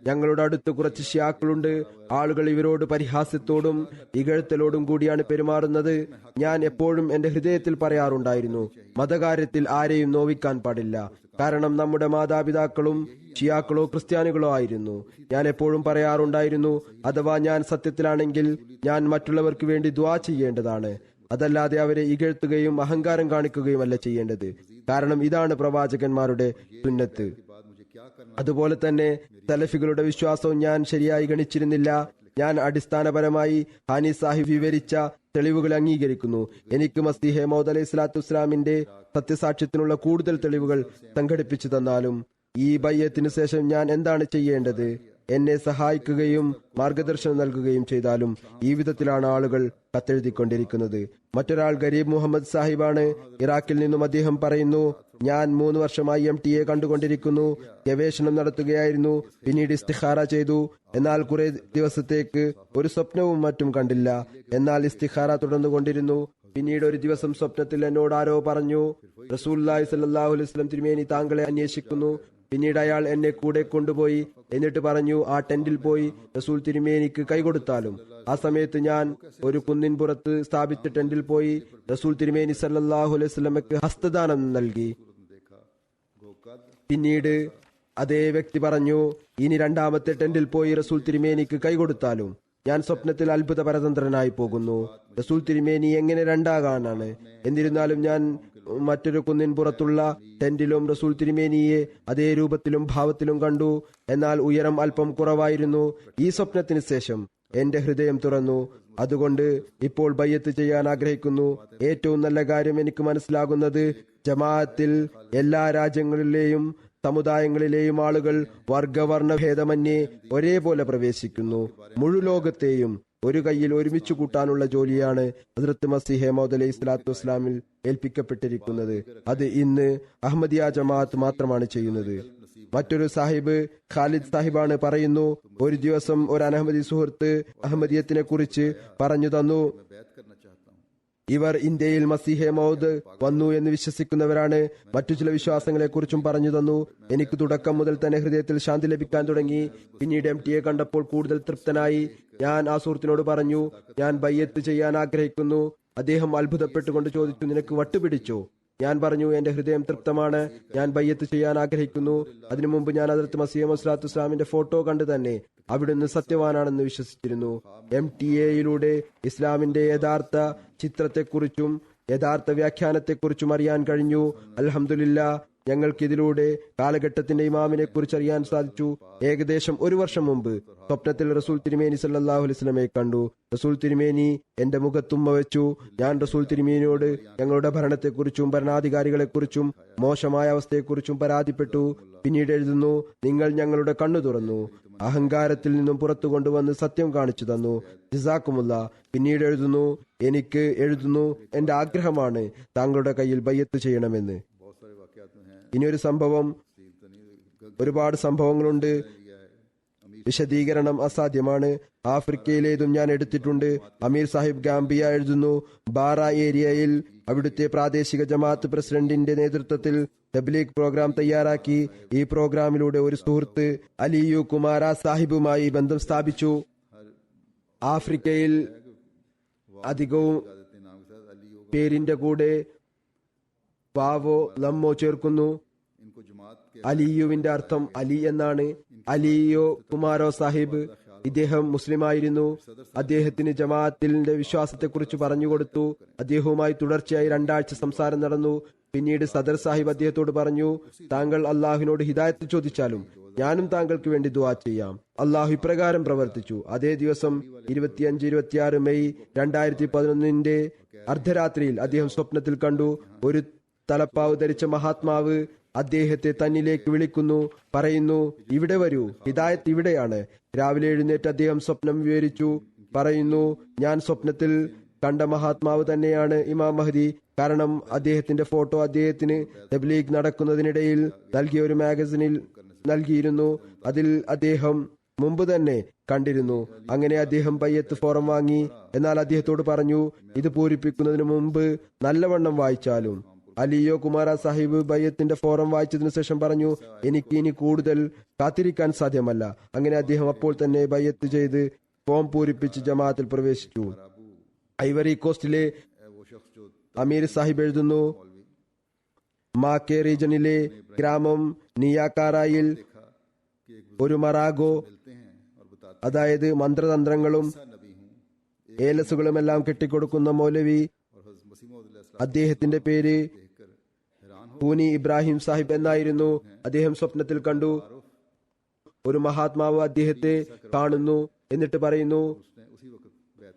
ഞങ്ങളുടെ അടുത്ത് കുറച്ച് ഷിയാക്കളുണ്ട്. ആളുകൾ ഇവരോട് പരിഹാസ്യത്തോടും ഇകഴ്ത്തലോടും കൂടിയാണ് പെരുമാറുന്നത്. ഞാൻ എപ്പോഴും എന്റെ ഹൃദയത്തിൽ പറയാറുണ്ടായിരുന്നു, മതകാര്യത്തിൽ ആരെയും നോവിക്കാൻ പാടില്ല. കാരണം നമ്മുടെ മാതാപിതാക്കളും ഷിയാക്കളോ ക്രിസ്ത്യാനികളോ ആയിരുന്നു. ഞാൻ എപ്പോഴും പറയാറുണ്ടായിരുന്നു, അഥവാ ഞാൻ സത്യത്തിലാണെങ്കിൽ ഞാൻ മറ്റുള്ളവർക്ക് വേണ്ടി ദുആ ചെയ്യേണ്ടതാണ്, അതല്ലാതെ അവരെ ഇകഴ്ത്തുകയും അഹങ്കാരം കാണിക്കുകയുമല്ല ചെയ്യേണ്ടത്. കാരണം ഇതാണ് പ്രവാചകന്മാരുടെ സുന്നത്ത്. അതുപോലെ തന്നെ സലഫികളുടെ വിശ്വാസവും ഞാൻ ശരിയായി ഗണിച്ചിരുന്നില്ല. ഞാൻ അടിസ്ഥാനപരമായി ഹാനി സാഹിബ് വിവരിച്ച തെളിവുകൾ അംഗീകരിക്കുന്നു. എനിക്ക് മസീഹ് മൗഊദ് അലൈഹി സ്വലാത്തു വസ്സലാമിന്റെ സത്യസാക്ഷ്യത്തിനുള്ള കൂടുതൽ തെളിവുകൾ സംഘടിപ്പിച്ചു തന്നാലും ഈ ബയ്യത്തിന് ശേഷം ഞാൻ എന്താണ് ചെയ്യേണ്ടത്? എന്നെ സഹായിക്കുകയും മാർഗദർശനം നൽകുകയും ചെയ്താലും ഈ വിധത്തിലാണ് ആളുകൾ കത്തെഴുതിക്കൊണ്ടിരിക്കുന്നത്. മറ്റൊരാൾ ഗരീബ് മുഹമ്മദ് സാഹിബാണ്. ഇറാഖിൽ നിന്നും അദ്ദേഹം പറയുന്നു, ഞാൻ 3 വർഷമായി MTA കണ്ടുകൊണ്ടിരിക്കുന്നു. ഗവേഷണം നടത്തുകയായിരുന്നു. പിന്നീട് ഇസ്തിഖാറ ചെയ്തു. എന്നാൽ കുറെ ദിവസത്തേക്ക് ഒരു സ്വപ്നവും മറ്റും കണ്ടില്ല. എന്നാൽ ഇസ്തിഖാറ തുടർന്നുകൊണ്ടിരുന്നു. പിന്നീട് ഒരു ദിവസം സ്വപ്നത്തിൽ എന്നോട് ആരോ പറഞ്ഞു, റസൂലുള്ളാഹി സ്വല്ലല്ലാഹു അലൈഹി വസല്ലം തിരുമേനി താങ്കളെ അന്വേഷിക്കുന്നു. പിന്നീട് അയാൾ എന്നെ കൂടെ കൊണ്ടുപോയി. എന്നിട്ട് പറഞ്ഞു, ആ ടെന്റിൽ പോയി റസൂൽ തിരുമേനിക്ക് കൈകൊടുത്താലും. ആ സമയത്ത് ഞാൻ ഒരു കുന്നിൻ പുറത്ത് സ്ഥാപിച്ച ടെന്റിൽ പോയി റസൂൽ തിരുമേനി സല്ലല്ലാഹു അലൈഹി വസല്ലമക്ക് ഹസ്തദാനം നൽകി. പിന്നീട് അതേ വ്യക്തി പറഞ്ഞു, ഇനി 2ാമത്തെ ടെന്റിൽ പോയി റസൂൽ തിരുമേനിക്ക് കൈകൊടുത്താലും. ഞാൻ സ്വപ്നത്തിൽ അത്ഭുത പരതന്ത്രനായി പോകുന്നു. റസൂൽ തിരുമേനി എങ്ങനെ 2ആകാനാണ്? എന്നിരുന്നാലും ഞാൻ മറ്റൊരു കുന്നിൻ പുറത്തുള്ള ടെന്റിലും റസൂൽ തിരുമേനിയെ അതേ രൂപത്തിലും ഭാവത്തിലും കണ്ടു. എന്നാൽ ഉയരം അല്പം കുറവായിരുന്നു. ഈ സ്വപ്നത്തിന് ശേഷം എന്റെ ഹൃദയം തുറന്നു. അതുകൊണ്ട് ഇപ്പോൾ ബയ്യത്ത് ചെയ്യാൻ ആഗ്രഹിക്കുന്നു. ഏറ്റവും നല്ല കാര്യം എനിക്ക് മനസ്സിലാകുന്നത്, ജമാഅത്തിൽ എല്ലാ രാജ്യങ്ങളിലെയും സമുദായങ്ങളിലെയും ആളുകൾ വർഗവർണ്ണ ഭേദമന്യേ ഒരേപോലെ പ്രവേശിക്കുന്നു. മുഴുലോകത്തെയും ഒരു കൈയിൽ ഒരുമിച്ച് കൂട്ടാനുള്ള ജോലിയാണ് ഹദ്റത്ത് മസീഹ് മൗഊദ് അലൈഹി സ്വലാത്തു വസ്സലാമിൽ ഏൽപ്പിക്കപ്പെട്ടിരിക്കുന്നത്. അത് ഇന്ന് അഹമ്മദിയ ജമാഅത്ത് മാത്രമാണ് ചെയ്യുന്നത്. മറ്റൊരു സാഹിബ് ഖാലിദ് സാഹിബാണ് പറയുന്നു, ഒരു ദിവസം ഒരു അനഹമ്മദി സുഹൃത്ത് അഹമ്മദിയത്തിനെ കുറിച്ച് പറഞ്ഞു തന്നു. ഇവർ ഇന്ത്യയിൽ മസീഹെ മൗദ് വന്നു എന്ന് വിശ്വസിക്കുന്നവരാണ്. മറ്റു ചില വിശ്വാസങ്ങളെ കുറിച്ചും പറഞ്ഞു തന്നു. എനിക്ക് തുടക്കം മുതൽ തന്നെ ഹൃദയത്തിൽ ശാന്തി ലഭിക്കാൻ തുടങ്ങി. പിന്നീട് MTA കണ്ടപ്പോൾ കൂടുതൽ തൃപ്തനായി. ഞാൻ ആ സുഹൃത്തിനോട് പറഞ്ഞു, ഞാൻ ബയ്യത്ത് ചെയ്യാൻ ആഗ്രഹിക്കുന്നു. അദ്ദേഹം അത്ഭുതപ്പെട്ടുകൊണ്ട് ചോദിച്ചു, നിനക്ക് വട്ടുപിടിച്ചോ? ഞാൻ പറഞ്ഞു, എന്റെ ഹൃദയം തൃപ്തമാണ്, ഞാൻ ബയ്യത്ത് ചെയ്യാൻ ആഗ്രഹിക്കുന്നു. അതിനു മുമ്പ് ഞാൻ ഹദ്റത്ത് മസീഹ് മൗഊദ് സ്വല്ലല്ലാഹു അലൈഹി വസല്ലമിന്റെ ഫോട്ടോ കണ്ടു തന്നെ അവിടുന്ന് സത്യവാനാണെന്ന് വിശ്വസിച്ചിരുന്നു. MTA ഇസ്ലാമിന്റെ യഥാർത്ഥ ചിത്രത്തെക്കുറിച്ചും യഥാർത്ഥ വ്യാഖ്യാനത്തെക്കുറിച്ചും അറിയാൻ കഴിഞ്ഞു. അൽഹംദുലില്ലാ, ഞങ്ങൾക്ക് ഇതിലൂടെ കാലഘട്ടത്തിന്റെ ഇമാമിനെ കുറിച്ച് അറിയാൻ സാധിച്ചു. ഏകദേശം 1 വർഷം മുമ്പ് സ്വപ്നത്തിൽ റസൂൽ തിരുമേനി സല്ലല്ലാഹു അലൈഹി വസല്ലമയെ കണ്ടു. റസൂൽ തിരുമേനി എന്റെ മുഖത്തുമ്മ വെച്ചു. ഞാൻ റസൂൽ തിരുമേനിയോട് ഞങ്ങളുടെ ഭരണത്തെക്കുറിച്ചും ഭരണാധികാരികളെക്കുറിച്ചും മോശമായ അവസ്ഥയെക്കുറിച്ചും പരാതിപ്പെട്ടു. പിന്നീട് എഴുതുന്നു, നിങ്ങൾ ഞങ്ങളുടെ കണ്ണു തുറന്നു, അഹങ്കാരത്തിൽ നിന്നും പുറത്തു കൊണ്ടുവന്ന് സത്യം കാണിച്ചു തന്നു. ജസാക്കുമുള്ള. പിന്നീട് എഴുതുന്നു, എന്റെ ആഗ്രഹമാണ് താങ്കളുടെ കയ്യിൽ ബയ്യത്ത് ചെയ്യണമെന്ന്. ഇനിയൊരു സംഭവം, ഒരുപാട് സംഭവങ്ങളുണ്ട്, വിശദീകരണം അസാധ്യമാണ്. ആഫ്രിക്കയിലേതും ഞാൻ എടുത്തിട്ടുണ്ട്. അമീർ സാഹിബ് ഗാംബിയ എഴുതുന്നു, ബാറ ഏരിയയിൽ അവിടുത്തെ പ്രാദേശിക ജമാഅത്ത് പ്രസിഡന്റിന്റെ നേതൃത്വത്തിൽ തബ്ലീഗ് പ്രോഗ്രാം തയ്യാറാക്കി. ഈ പ്രോഗ്രാമിലൂടെ ഒരു സുഹൃത്ത് അലിയു കുമാര സാഹിബുമായി ബന്ധം സ്ഥാപിച്ചു. ആഫ്രിക്കയിൽ അധികവും പേരിന്റെ കൂടെ വാവോ ലമ്മോ ചേർക്കുന്നു. അലിയുവിന്റെ അർത്ഥം അലി എന്നാണ്. അലിയോ കുമാരോ സാഹിബ്, ഇദ്ദേഹം മുസ്ലിമായിരുന്നു. അദ്ദേഹത്തിന് ജമാഅത്തിന്റെ വിശ്വാസത്തെക്കുറിച്ച് പറഞ്ഞുകൊടുത്തു. അദ്ദേഹവുമായി തുടർച്ചയായി 2 ആഴ്ച സംസാരം നടന്നു. പിന്നീട് സദർ സാഹിബ് അദ്ദേഹത്തോട് പറഞ്ഞു, താങ്കൾ അള്ളാഹുവിനോട് ഹിദായത്ത് ചോദിച്ചാലും ഞാനും താങ്കൾക്ക് വേണ്ടി ദുആ ചെയ്യാം. അള്ളാഹു ഇപ്രകാരം പ്രവർത്തിച്ചു. അതേ ദിവസം 25-26 മെയ് 2011 അർദ്ധരാത്രിയിൽ അദ്ദേഹം സ്വപ്നത്തിൽ കണ്ടു. ഒരു തലപ്പാവ് ധരിച്ച മഹാത്മാവ് അദ്ദേഹത്തെ തന്നിലേക്ക് വിളിക്കുന്നു. പറയുന്നു, ഇവിടെ വരൂ, ഹിദായത്ത് ഇവിടെയാണ്. രാവിലെ എഴുന്നേറ്റ് അദ്ദേഹം സ്വപ്നം വിവരിച്ചു. പറയുന്നു, ഞാൻ സ്വപ്നത്തിൽ കണ്ട മഹാത്മാവ് തന്നെയാണ് ഇമാം മഹ്ദി. കാരണം അദ്ദേഹത്തിന്റെ ഫോട്ടോ അദ്ദേഹത്തിന് തബ്ലീഗ് നടക്കുന്നതിനിടയിൽ നൽകിയ ഒരു മാഗസിനിൽ നൽകിയിരുന്നു. അതിൽ അദ്ദേഹം മുമ്പ് തന്നെ കണ്ടിരുന്നു. അങ്ങനെ അദ്ദേഹം ബയ്യത്ത് ഫോറം വാങ്ങി. എന്നാൽ അദ്ദേഹത്തോട് പറഞ്ഞു, ഇത് പൂരിപ്പിക്കുന്നതിന് മുമ്പ് നല്ലവണ്ണം വായിച്ചാലും. അലിയോ കുമാര സാഹിബ് ബയ്യത്തിന്റെ ഫോറം വായിച്ചതിനു ശേഷം പറഞ്ഞു, എനിക്ക് ഇനി കൂടുതൽ കാത്തിരിക്കാൻ സാധ്യമല്ല. അങ്ങനെ അദ്ദേഹം അപ്പോൾ തന്നെ ബയ്യത്ത് ചെയ്ത് ഫോം പൂരിപ്പിച്ച് ജമാഅത്തിൽ പ്രവേശിച്ചു. ഐവറി കോസ്റ്റിലെ അമീർ സാഹിബ് എഴുതുന്നു, മാക്കെ റീജനിലെ ഗ്രാമം നിയാക്കാറായിൽ ഒരു മറാഗോ, അതായത് മന്ത്രതന്ത്രങ്ങളും ഏലസുകളുമെല്ലാം കെട്ടിക്കൊടുക്കുന്ന മൗലവി, അദ്ദേഹത്തിന്റെ പേര് പൂനി ഇബ്രാഹിം സാഹിബ് എന്നായിരുന്നു. അദ്ദേഹം സ്വപ്നത്തിൽ കണ്ടു, ഒരു മഹാത്മാവ് അദ്ദേഹത്തെ കാണുന്നു. എന്നിട്ട് പറയുന്നു,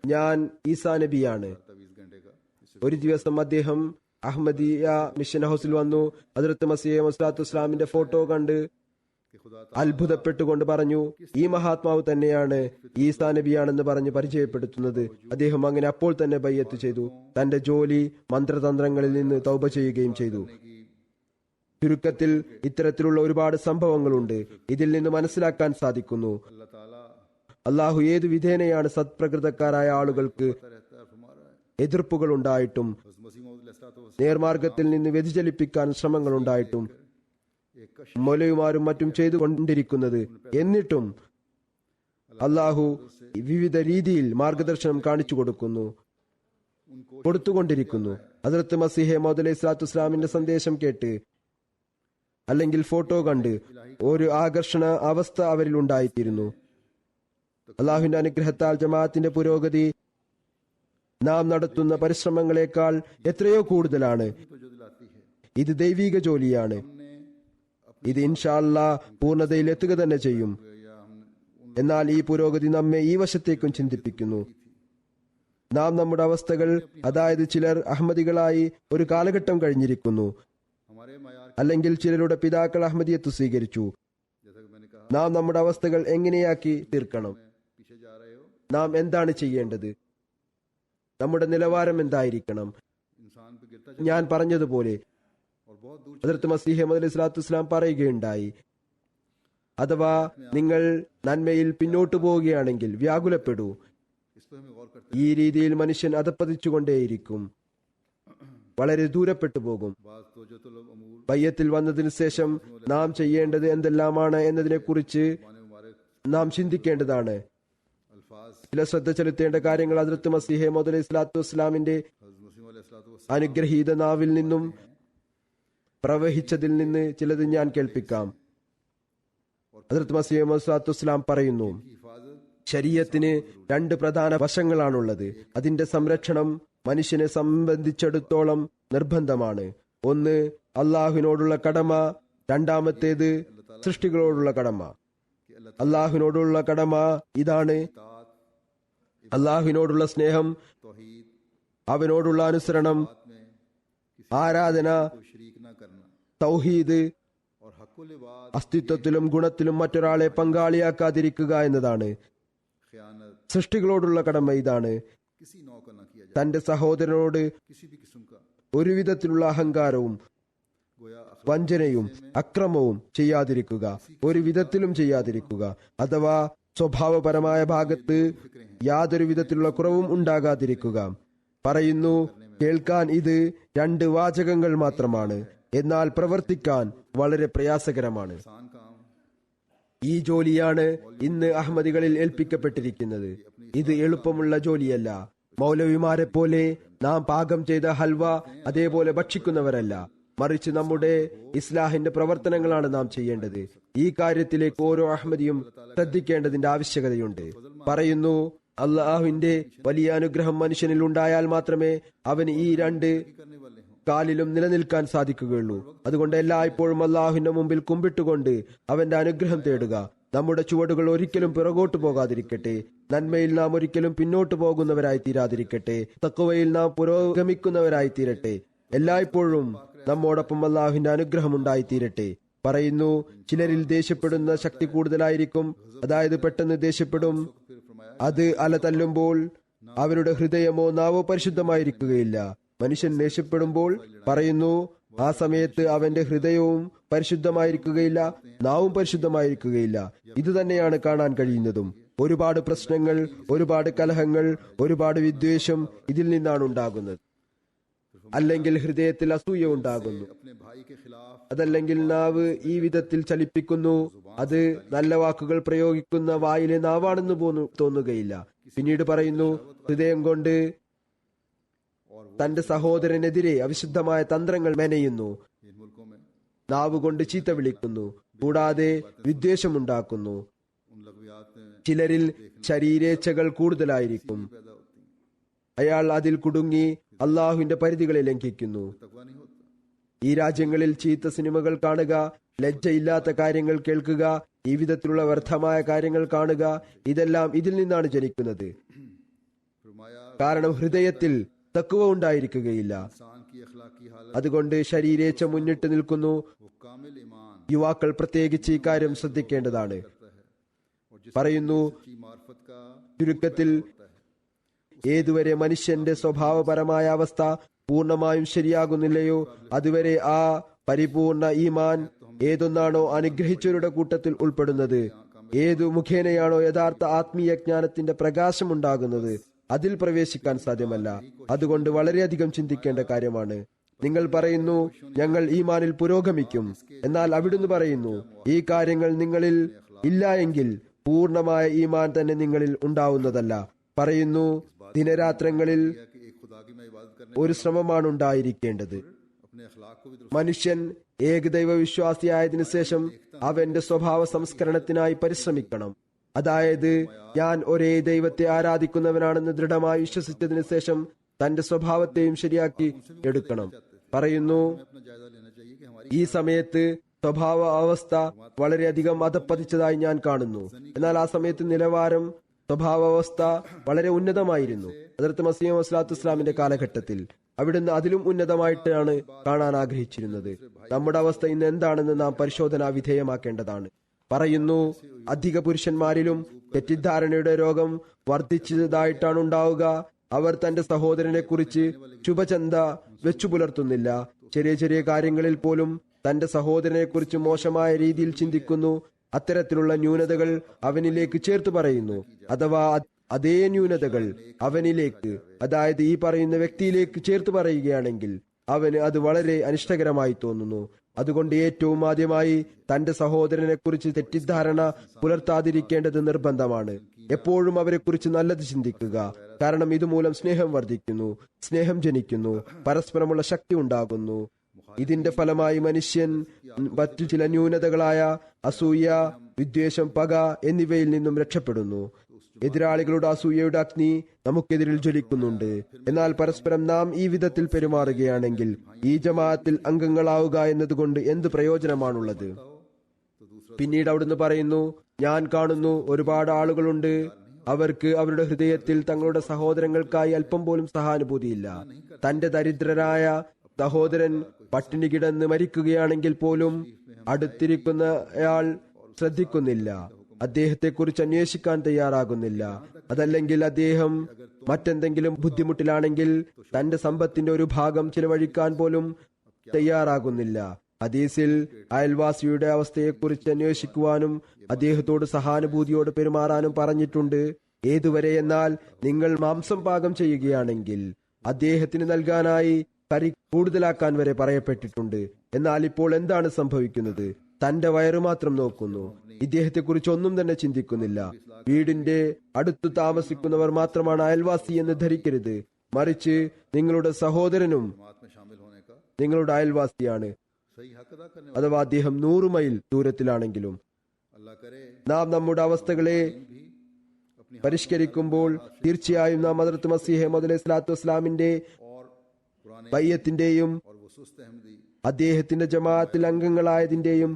ഞാൻ ഈസാ നബിയാണ്. ഒരു ദിവസം അദ്ദേഹം അഹമ്മദിയ മിഷൻ ഹൗസിൽ വന്നു. ഹദ്റത്ത് മസീഹ് മൗഊദ് സ്വല്ലല്ലാഹു അലൈഹി വസല്ലമിന്റെ ഫോട്ടോ കണ്ട് कि खुदा അത്ഭുതപ്പെട്ടുകൊണ്ട് പറഞ്ഞു, ഈ മഹാത്മാവ് തന്നെയാണ് ഈസാ നബിയാണെന്ന് പറഞ്ഞ് പരിചയപ്പെടുത്തുന്നത്. അദ്ദേഹം അങ്ങനെ അപ്പോൾ തന്നെ ബയ്യത്ത് ചെയ്തു. തന്റെ ജോലി മന്ത്രതന്ത്രങ്ങളിൽ നിന്ന് തൗബ ചെയ്യുകയും ചെയ്തു. ചുരുക്കത്തിൽ ഇത്തരത്തിലുള്ള ഒരുപാട് സംഭവങ്ങളുണ്ട്. ഇതിൽ നിന്ന് മനസ്സിലാക്കാൻ സാധിക്കുന്നു, अल्लाह ताला അള്ളാഹു ഏതു വിധേനയാണ് സത്പ്രകൃതക്കാരായ ആളുകൾക്ക് रहता है, फरमा रहा है। എതിർപ്പുകൾ ഉണ്ടായിട്ടും हज़रत मसीह मौऊद अलैहिस्सलातु നേർമാർഗത്തിൽ നിന്ന് വ്യതിചലിപ്പിക്കാൻ ശ്രമങ്ങൾ ഉണ്ടായിട്ടും एक कश മൗലവിമാരും മറ്റും ചെയ്തുകൊണ്ടിരിക്കുന്നത്. എന്നിട്ടും അള്ളാഹു വിവിധ രീതിയിൽ മാർഗദർശനം കാണിച്ചു കൊടുത്തുകൊണ്ടിരിക്കുന്നു. ഹദ്റത്ത് മസീഹെ മൗഊദ് അലൈഹിസ്സലാത്തു വസ്സലാമിന്റെ സന്ദേശം കേട്ട് അല്ലെങ്കിൽ ഫോട്ടോ കണ്ട് ഒരു ആകർഷണ അവസ്ഥ അവരിൽ ഉണ്ടായിത്തീരുന്നു. അള്ളാഹുവിന്റെ അനുഗ്രഹത്താൽ ജമാഅത്തിന്റെ പുരോഗതി നാം നടത്തുന്ന പരിശ്രമങ്ങളെക്കാൾ എത്രയോ കൂടുതലാണ്. तो जो दिलाती है। ഇത് ദൈവിക ജോലിയാണ്. ഇത് ഇൻഷാ അല്ലാഹ് പൂർണ്ണതയിൽ എത്തുക തന്നെ ചെയ്യും. या हम എന്നാൽ ഈ പുരോഗതി നമ്മെ ഈ വശത്തേക്കും ചിന്തിപ്പിക്കുന്നു. നാം നമ്മുടെ അവസ്ഥകൾ, അതായത് ചിലർ അഹമ്മദികളായി ഒരു കാലഘട്ടം കഴിഞ്ഞിരിക്കുന്നു, हमारे मयार അല്ലെങ്കിൽ ചിലരുടെ പിതാക്കൾ അഹമ്മദിയത്ത് സ്വീകരിച്ചു. जैसा कि मैंने कहा നാം നമ്മുടെ അവസ്ഥകൾ എങ്ങനെയാക്കി തീർക്കണം? पीछे जा रहे हो, നാം എന്താണ് ചെയ്യേണ്ടത്? നമ്മുടെ നിലവാരം എന്തായിരിക്കണം? इंसान पे गिरता ഞാൻ പറഞ്ഞതുപോലെ और बहुत दूर ഹദ്റത്ത് മസീഹ് മൗഊദ് അലൈഹിസ്സലാത്തു വസ്സലാം പറയുകയുണ്ടായി, അഥവാ നിങ്ങൾ നന്മയിൽ പിന്നോട്ടു പോവുകയാണെങ്കിൽ വ്യാകുലപ്പെടൂ. इस पर हमें गौर करते ഈ രീതിയിൽ മനുഷ്യൻ അധപ്പതിച്ചുകൊണ്ടേയിരിക്കും, വളരെ ദൂരപ്പെട്ടു പോകും. बात तो जो तो लोग अमूल ബയ്യത്തിൽ വന്നതിന് ശേഷം നാം ചെയ്യേണ്ടത് എന്തെല്ലാമാണ് എന്നതിനെക്കുറിച്ച് माने मुबारक നാം ചിന്തിക്കേണ്ടതാണ്. अल्फाज ചില ശ്രദ്ധ ചെലുത്തേണ്ട കാര്യങ്ങൾ ഹദ്റത്ത് മസീഹ് മൗഊദ് അലൈഹിസ്സലാത്തു വസ്സലാമിന്റെ हज़रत मसीह अलैहिस्सलातु അനുഗ്രഹീത നാവിൽ നിന്നും പ്രവഹിച്ചതിൽ നിന്ന് ചിലത് ഞാൻ കേൾപ്പിക്കാം. ഹദ്റത്ത് മസീഹ് മൗഊദ് സ്വല്ലല്ലാഹു വസ്സലാം പറയുന്നു, की हिफाजत ശരീഅത്തിന് രണ്ട് പ്രധാന വശങ്ങളാണുള്ളത്. അതിന്റെ സംരക്ഷണം മനുഷ്യനെ സംബന്ധിച്ചിടത്തോളം നിർബന്ധമാണ്. ഒന്ന് അള്ളാഹുവിനോടുള്ള കടമ, രണ്ടാമത്തേത് സൃഷ്ടികളോടുള്ള കടമ. कि अल्लाह അള്ളാഹുവിനോടുള്ള കടമ ഇതാണ്: तात അള്ളാഹുവിനോടുള്ള സ്നേഹം, तौहीद അവനോടുള്ള അനുസരണം, बात में किसी ആരാധന, को शरीक न करना തൗഹീദ്, और हक़ुल इबाद അസ്തിത്വത്തിലും ഗുണത്തിലും മറ്റൊരാളെ പങ്കാളിയാക്കാതിരിക്കുക എന്നതാണ്. खयानत സൃഷ്ടികളോടുള്ള കടമ ഇതാണ്: किसी नौ का न किया जाए, തന്റെ സഹോദരനോട് किसी भी किस्म का ഒരു വിധത്തിലുള്ള അഹങ്കാരവും गोया വഞ്ചനയും അക്രമവും ചെയ്യാതിരിക്കുക, ഒരു വിധത്തിലും ചെയ്യാതിരിക്കുക. അഥവാ സ്വഭാവപരമായ ഭാഗത്ത് യാതൊരു വിധത്തിലുള്ള കുറവും ഉണ്ടാകാതിരിക്കുക. പറയുന്നു, കേൾക്കാൻ ഇത് രണ്ട് വാചകങ്ങൾ മാത്രമാണ്, എന്നാൽ പ്രവർത്തിക്കാൻ വളരെ പ്രയാസകരമാണ്. आसान काम ഈ ജോലിയാണ് ഇന്ന് അഹമ്മദികളിൽ ഏൽപ്പിക്കപ്പെട്ടിരിക്കുന്നത്. ഇത് എളുപ്പമുള്ള ജോലിയല്ല. മൗലവിമാരെ പോലെ നാം പാകം ചെയ്ത ഹൽവ അതേപോലെ ഭക്ഷിക്കുന്നവരല്ല, മറിച്ച് നമ്മുടെ ഇസ്ലാഹിന്റെ പ്രവർത്തനങ്ങളാണ് നാം ചെയ്യേണ്ടത്. ഈ കാര്യത്തിലേക്ക് ഓരോ അഹമ്മദിയും ശ്രദ്ധിക്കേണ്ടതിന്റെ ആവശ്യകതയുണ്ട്. പറയുന്നു, അള്ളാഹുവിന്റെ വലിയ അനുഗ്രഹം മനുഷ്യനിൽ ഉണ്ടായാൽ മാത്രമേ അവന് ഈ രണ്ട് करने वाले हों, കാലിലും നിലനിൽക്കാൻ സാധിക്കുകയുള്ളൂ. അതുകൊണ്ട് എല്ലായ്പ്പോഴും അള്ളാഹുവിന്റെ മുമ്പിൽ കുമ്പിട്ടുകൊണ്ട് അവന്റെ അനുഗ്രഹം തേടുക. നമ്മുടെ ചുവടുകൾ ഒരിക്കലും പിറകോട്ട് പോകാതിരിക്കട്ടെ. നന്മയിൽ നാം ഒരിക്കലും പിന്നോട്ട് പോകുന്നവരായി തീരാതിരിക്കട്ടെ. തഖ്വയിൽ നാം പുരോഗമിക്കുന്നവരായി തീരട്ടെ. എല്ലായ്പ്പോഴും നമ്മോടൊപ്പം അള്ളാഹുവിന്റെ അനുഗ്രഹം ഉണ്ടായിത്തീരട്ടെ. പറയുന്നു, ചിലരിൽ ദേഷ്യപ്പെടുന്ന ശക്തി കൂടുതലായിരിക്കും, അതായത് പെട്ടെന്ന് ദേഷ്യപ്പെടും. फिर फरमाया അത് അല തല്ലുമ്പോൾ അവരുടെ ഹൃദയമോ നാവോ പരിശുദ്ധമായിരിക്കുകയില്ല. മനുഷ്യൻ ദേഷ്യപ്പെടുമ്പോൾ പറയുന്നു, ആ സമയത്ത് അവന്റെ ഹൃദയവും പരിശുദ്ധമായിരിക്കുകയില്ല, നാവും പരിശുദ്ധമായിരിക്കുകയില്ല. ഇത് തന്നെയാണ് കാണാൻ കഴിയുന്നതും. ഒരുപാട് പ്രശ്നങ്ങൾ, ഒരുപാട് കലഹങ്ങൾ, ഒരുപാട് വിദ്വേഷം ഇതിൽ നിന്നാണ് ഉണ്ടാകുന്നത്. അല്ലെങ്കിൽ ഹൃദയത്തിൽ അസൂയ ഉണ്ടാകുന്നു. अपने भाई के खिलाफ അതല്ലെങ്കിൽ നാവ് ഈ വിധത്തിൽ ചലിപ്പിക്കുന്നു. അത് നല്ല വാക്കുകൾ പ്രയോഗിക്കുന്ന വായിലെ നാവാണെന്ന് തോന്നുകയില്ല. പിന്നീട് പറയുന്നു, ഹൃദയം കൊണ്ട് തന്റെ സഹോദരനെതിരെ അവിശുദ്ധമായ തന്ത്രങ്ങൾ മെനയുന്നു. इन मुल्कों में നാവ് കൊണ്ട് ചീത്ത വിളിക്കുന്നു, കൂടാതെ വിദ്വേഷമുണ്ടാക്കുന്നു. उन लघवियात में ചിലരിൽ ശരീരേച്ഛകൾ കൂടുതലായിരിക്കും. पैदा होती है, അയാൾ അതിൽ കുടുങ്ങി അള്ളാഹുവിന്റെ പരിധികളെ ലംഘിക്കുന്നു. तकवा नहीं होता। ഈ രാജ്യങ്ങളിൽ ചീത്ത സിനിമകൾ കാണുക, ലജ്ജയില്ലാത്ത കാര്യങ്ങൾ കേൾക്കുക, ഈ വിധത്തിലുള്ള വ്യർത്ഥമായ കാര്യങ്ങൾ കാണുക, ഇതെല്ലാം ഇതിൽ നിന്നാണ് ജനിക്കുന്നത്. फरमाया കാരണം ഹൃദയത്തിൽ തഖ്വ ഉണ്ടായിരിക്കുകയില്ല. इंसान की अखलाकी हालत അതുകൊണ്ട് ശരീരേച്ഛ മുന്നിട്ട് നിൽക്കുന്നു. वो कामिल ईमान യുവാക്കൾ പ്രത്യേകിച്ച് ഈ കാര്യം ശ്രദ്ധിക്കേണ്ടതാണ്. പറയുന്നു, ചുരുക്കത്തിൽ ഏതുവരെ മനുഷ്യന്റെ സ്വഭാവപരമായ അവസ്ഥ പൂർണ്ണമായും ശരിയാകുന്നില്ലയോ അതുവരെ ആ പരിപൂർണ ഈമാൻ ഏതൊന്നാണോ അനുഗ്രഹിച്ചവരുടെ കൂട്ടത്തിൽ ഉൾപ്പെടുന്നത്, ഏതു മുഖേനയാണോ യഥാർത്ഥ ആത്മീയ ജ്ഞാനത്തിന്റെ പ്രകാശം ഉണ്ടാകുന്നത്, അതിൽ പ്രവേശിക്കാൻ സാധ്യമല്ല. അതുകൊണ്ട് വളരെയധികം ചിന്തിക്കേണ്ട കാര്യമാണ്. നിങ്ങൾ പറയുന്നു ഞങ്ങൾ ഈമാനിൽ പുരോഗമിക്കും, എന്നാൽ അവിടുന്ന് പറയുന്നു ഈ കാര്യങ്ങൾ നിങ്ങളിൽ ഇല്ല എങ്കിൽ പൂർണ്ണമായ ഈമാൻ തന്നെ നിങ്ങളിൽ ഉണ്ടാവുന്നതല്ല. പറയുന്നു ദിനരാത്രങ്ങളിൽ ഒരു ശ്രമമാണ് ഉണ്ടായിരിക്കേണ്ടത്. മനുഷ്യൻ ഏകദൈവ വിശ്വാസിയായതിനു ശേഷം അവന്റെ സ്വഭാവ സംസ്കരണത്തിനായി പരിശ്രമിക്കണം. അതായത് ഞാൻ ഒരേ ദൈവത്തെ ആരാധിക്കുന്നവനാണെന്ന് ദൃഢമായി വിശ്വസിച്ചതിനു ശേഷം തന്റെ സ്വഭാവത്തെയും ശരിയാക്കി എടുക്കണം. പറയുന്നു ഈ സമയത്ത് സ്വഭാവ അവസ്ഥ വളരെയധികം അധപ്പതിച്ചതായി ഞാൻ കാണുന്നു. എന്നാൽ ആ സമയത്ത് നിലവാരം സ്വഭാവാവസ്ഥ വളരെ ഉന്നതമായിരുന്നു. ഹദ്റത്ത് മസീഹ് മൗഊദ് ഇസ്ലാമിന്റെ കാലഘട്ടത്തിൽ അവിടുന്ന് അതിലും ഉന്നതമായിട്ടാണ് കാണാൻ ആഗ്രഹിച്ചിരുന്നത്. നമ്മുടെ അവസ്ഥ ഇന്ന് എന്താണെന്ന് നാം പരിശോധനാ വിധേയമാക്കേണ്ടതാണ്. പറയുന്നു അധിക പുരുഷന്മാരിലും തെറ്റിദ്ധാരണയുടെ രോഗം വർദ്ധിച്ചതായിട്ടാണ് ഉണ്ടാവുക. അവർ തന്റെ സഹോദരനെ കുറിച്ച് ശുഭചിന്ത വെച്ചു പുലർത്തുന്നില്ല. ചെറിയ ചെറിയ കാര്യങ്ങളിൽ പോലും തന്റെ സഹോദരനെ കുറിച്ച് മോശമായ രീതിയിൽ ചിന്തിക്കുന്നു. അത്തരത്തിലുള്ള ന്യൂനതകൾ അവനിലേക്ക് ചേർത്ത് പറയുന്നു. അഥവാ അതേ ന്യൂനതകൾ അവനിലേക്ക്, അതായത് ഈ പറയുന്ന വ്യക്തിയിലേക്ക് ചേർത്ത് പറയുകയാണെങ്കിൽ അവന് അത് വളരെ അനിഷ്ടകരമായി തോന്നുന്നു. അതുകൊണ്ട് ഏറ്റവും ആദ്യമായി തന്റെ സഹോദരനെ കുറിച്ച് തെറ്റിദ്ധാരണ പുലർത്താതിരിക്കേണ്ടത് നിർബന്ധമാണ്. എപ്പോഴും അവരെ കുറിച്ച് നല്ലത് ചിന്തിക്കുക. കാരണം ഇതുമൂലം സ്നേഹം വർദ്ധിക്കുന്നു, സ്നേഹം ജനിക്കുന്നു, പരസ്പരമുള്ള ശക്തി ഉണ്ടാകുന്നു. ഇതിന്റെ ഫലമായി മനുഷ്യൻ മറ്റു ചില ന്യൂനതകളായ അസൂയ, വിദ്വേഷം, പക എന്നിവയിൽ നിന്നും രക്ഷപ്പെടുന്നു. എതിരാളികളുടെ അസൂയയുടെ അഗ്നി നമുക്കെതിരിൽ ജ്വലിക്കുന്നുണ്ട്. എന്നാൽ പരസ്പരം നാം ഈ വിധത്തിൽ പെരുമാറുകയാണെങ്കിൽ ഈ ജമാഅത്തിൽ അംഗങ്ങളാവുക എന്നതുകൊണ്ട് എന്ത് പ്രയോജനമാണുള്ളത്? പിന്നീട് അവിടുന്ന് പറയുന്നു ഞാൻ കാണുന്നു ഒരുപാട് ആളുകളുണ്ട്, അവർക്ക് അവരുടെ ഹൃദയത്തിൽ തങ്ങളുടെ സഹോദരങ്ങൾക്കായി അല്പം പോലും സഹാനുഭൂതിയില്ല. തന്റെ ദരിദ്രരായ സഹോദരൻ പട്ടിണി കിടന്ന് മരിക്കുകയാണെങ്കിൽ പോലും അടുത്തിരിക്കുന്നയാൾ ശ്രദ്ധിക്കുന്നില്ല, അദ്ദേഹത്തെക്കുറിച്ച് അന്വേഷിക്കാൻ തയ്യാറാകുന്നില്ല. അതല്ലെങ്കിൽ അദ്ദേഹം മറ്റെന്തെങ്കിലും ബുദ്ധിമുട്ടിലാണെങ്കിൽ തന്റെ സമ്പത്തിന്റെ ഒരു ഭാഗം ചിലവഴിക്കാൻ പോലും തയ്യാറാകുന്നില്ല. ഹദീസിൽ അയൽവാസിയുടെ അവസ്ഥയെക്കുറിച്ച് അന്വേഷിക്കുവാനും അദ്ദേഹത്തോട് സഹാനുഭൂതിയോട് പെരുമാറാനും പറഞ്ഞിട്ടുണ്ട്. ഏതുവരെ എന്നാൽ നിങ്ങൾ മാംസം പാകം ചെയ്യുകയാണെങ്കിൽ അദ്ദേഹത്തിന് നൽകാനായി കറി കൂടുതലാക്കാൻ വരെ പറയപ്പെട്ടിട്ടുണ്ട്. എന്നാൽ ഇപ്പോൾ എന്താണ് സംഭവിക്കുന്നത്? തന്റെ വയറു മാത്രം നോക്കുന്നു, ഇദ്ദേഹത്തെക്കുറിച്ച് ഒന്നും തന്നെ ചിന്തിക്കുന്നില്ല. വീടിന്റെ അടുത്തു താമസിക്കുന്നവർ മാത്രമാണ് അയൽവാസി എന്ന് ധരിക്കരുത്, മറിച്ച് നിങ്ങളുടെ സഹോദരനും നിങ്ങളുടെ അയൽവാസിയാണ്. അഥവാ അദ്ദേഹം 100 മൈൽ ദൂരത്തിലാണെങ്കിലും. നാം നമ്മുടെ അവസ്ഥകളെ പരിഷ്കരിക്കുമ്പോൾ തീർച്ചയായും നാം ഹദ്റത്ത് മസീഹ് മൗഊദ് അലൈഹിസ്സലാത്തു വസ്സലാമിന്റെ ബയ്യത്തിന്റെയും അദ്ദേഹത്തിന്റെ ജമാഅത്തിൽ അംഗങ്ങളായതിന്റെയും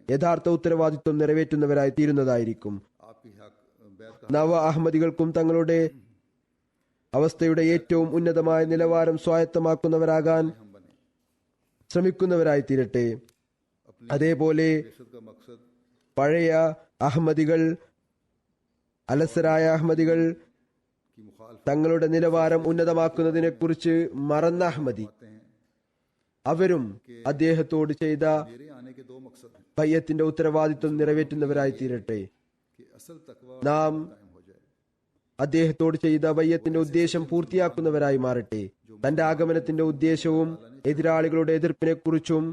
യഥാർത്ഥ ഉത്തരവാദിത്വം നിറവേറ്റുന്നവരായി തീരുന്നതായിരിക്കും. നവ അഹമ്മദികൾക്കും തങ്ങളുടെ അവസ്ഥയുടെ ഏറ്റവും ഉന്നതമായ നിലവാരം സ്വായത്തമാക്കുന്നവരാകാൻ ശ്രമിക്കുന്നവരായി തീരട്ടെ. അതേപോലെ പഴയ അഹമ്മദികൾ, അലസരായ അഹമ്മദികൾ തങ്ങളുടെ നിലവാരം ഉന്നതമാക്കുന്നതിനെ കുറിച്ച് മറന്ന അഹമ്മദി, അവരും അദ്ദേഹത്തോട് ചെയ്ത ബയ്യത്തിന്റെ ഉത്തരവാദിത്വം നിറവേറ്റുന്നവരായി തീരട്ടെ. നാം അദ്ദേഹത്തോട് ചെയ്ത ബയ്യത്തിന്റെ ഉദ്ദേശം പൂർത്തിയാക്കുന്നവരായി മാറട്ടെ. തന്റെ ആഗമനത്തിന്റെ ഉദ്ദേശവും എതിരാളികളുടെ എതിർപ്പിനെ കുറിച്ചും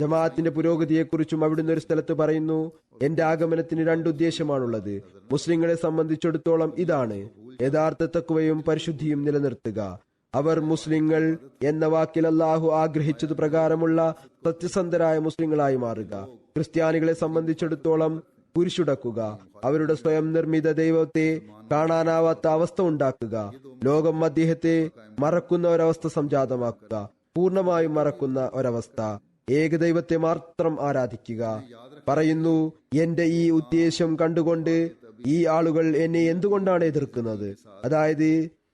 ജമാഅത്തിന്റെ പുരോഗതിയെക്കുറിച്ചും അവിടുന്ന് ഒരു സ്ഥലത്ത് പറയുന്നു, എന്റെ ആഗമനത്തിന് 2 ഉദ്ദേശമാണുള്ളത്. മുസ്ലിങ്ങളെ സംബന്ധിച്ചിടത്തോളം ഇതാണ്: യഥാർത്ഥ തഖ്വയും പരിശുദ്ധിയും നിലനിർത്തുക. അവർ മുസ്ലിങ്ങൾ എന്ന വാക്കിൽ അല്ലാഹു ആഗ്രഹിച്ചതു പ്രകാരമുള്ള സത്യസന്ധരായ മുസ്ലിങ്ങളായി മാറുക. ക്രിസ്ത്യാനികളെ സംബന്ധിച്ചിടത്തോളം കുരിശുടക്കുക, അവരുടെ സ്വയം നിർമ്മിത ദൈവത്തെ കാണാനാവാത്ത അവസ്ഥ ഉണ്ടാക്കുക, ലോകം അദ്ദേഹത്തെ മറക്കുന്ന ഒരവസ്ഥ സംജാതമാക്കുക, പൂർണ്ണമായും മറക്കുന്ന ഒരവസ്ഥ, ഏകദൈവത്തെ മാത്രം ആരാധിക്കുക. പറയുന്നു, എന്റെ ഈ ഉദ്ദേശം കണ്ടുകൊണ്ട് ഈ ആളുകൾ എന്നെ എന്തുകൊണ്ടാണ് എതിർക്കുന്നത്? അതായത്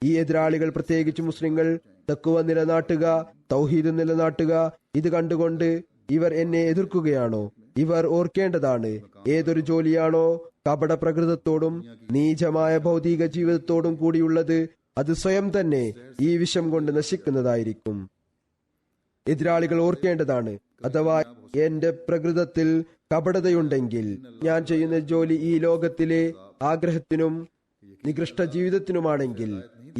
ഈ എതിരാളികൾ, പ്രത്യേകിച്ച് മുസ്ലിങ്ങൾ, തഖ്വ നിലനാട്ടുക, തൗഹീദ് നിലനാട്ടുക, ഇത് കണ്ടുകൊണ്ട് ഇവർ എന്നെ എതിർക്കുകയാണോ? ഇവർ ഓർക്കേണ്ടതാണ്, ഏതൊരു ജോലിയാണോ കപട പ്രകൃതത്തോടും നീചമായ ഭൗതിക ജീവിതത്തോടും കൂടിയുള്ളത്, അത് സ്വയം തന്നെ ഈ വിഷം കൊണ്ട് നശിക്കുന്നതായിരിക്കും. എതിരാളികൾ ഓർക്കേണ്ടതാണ്, അഥവാ എന്റെ പ്രകൃതത്തിൽ കപടതയുണ്ടെങ്കിൽ ഞാൻ ചെയ്യുന്ന ജോലി ഈ ലോകത്തിലെ ആഗ്രഹത്തിനും നികൃഷ്ട ജീവിതത്തിനുമാണെങ്കിൽ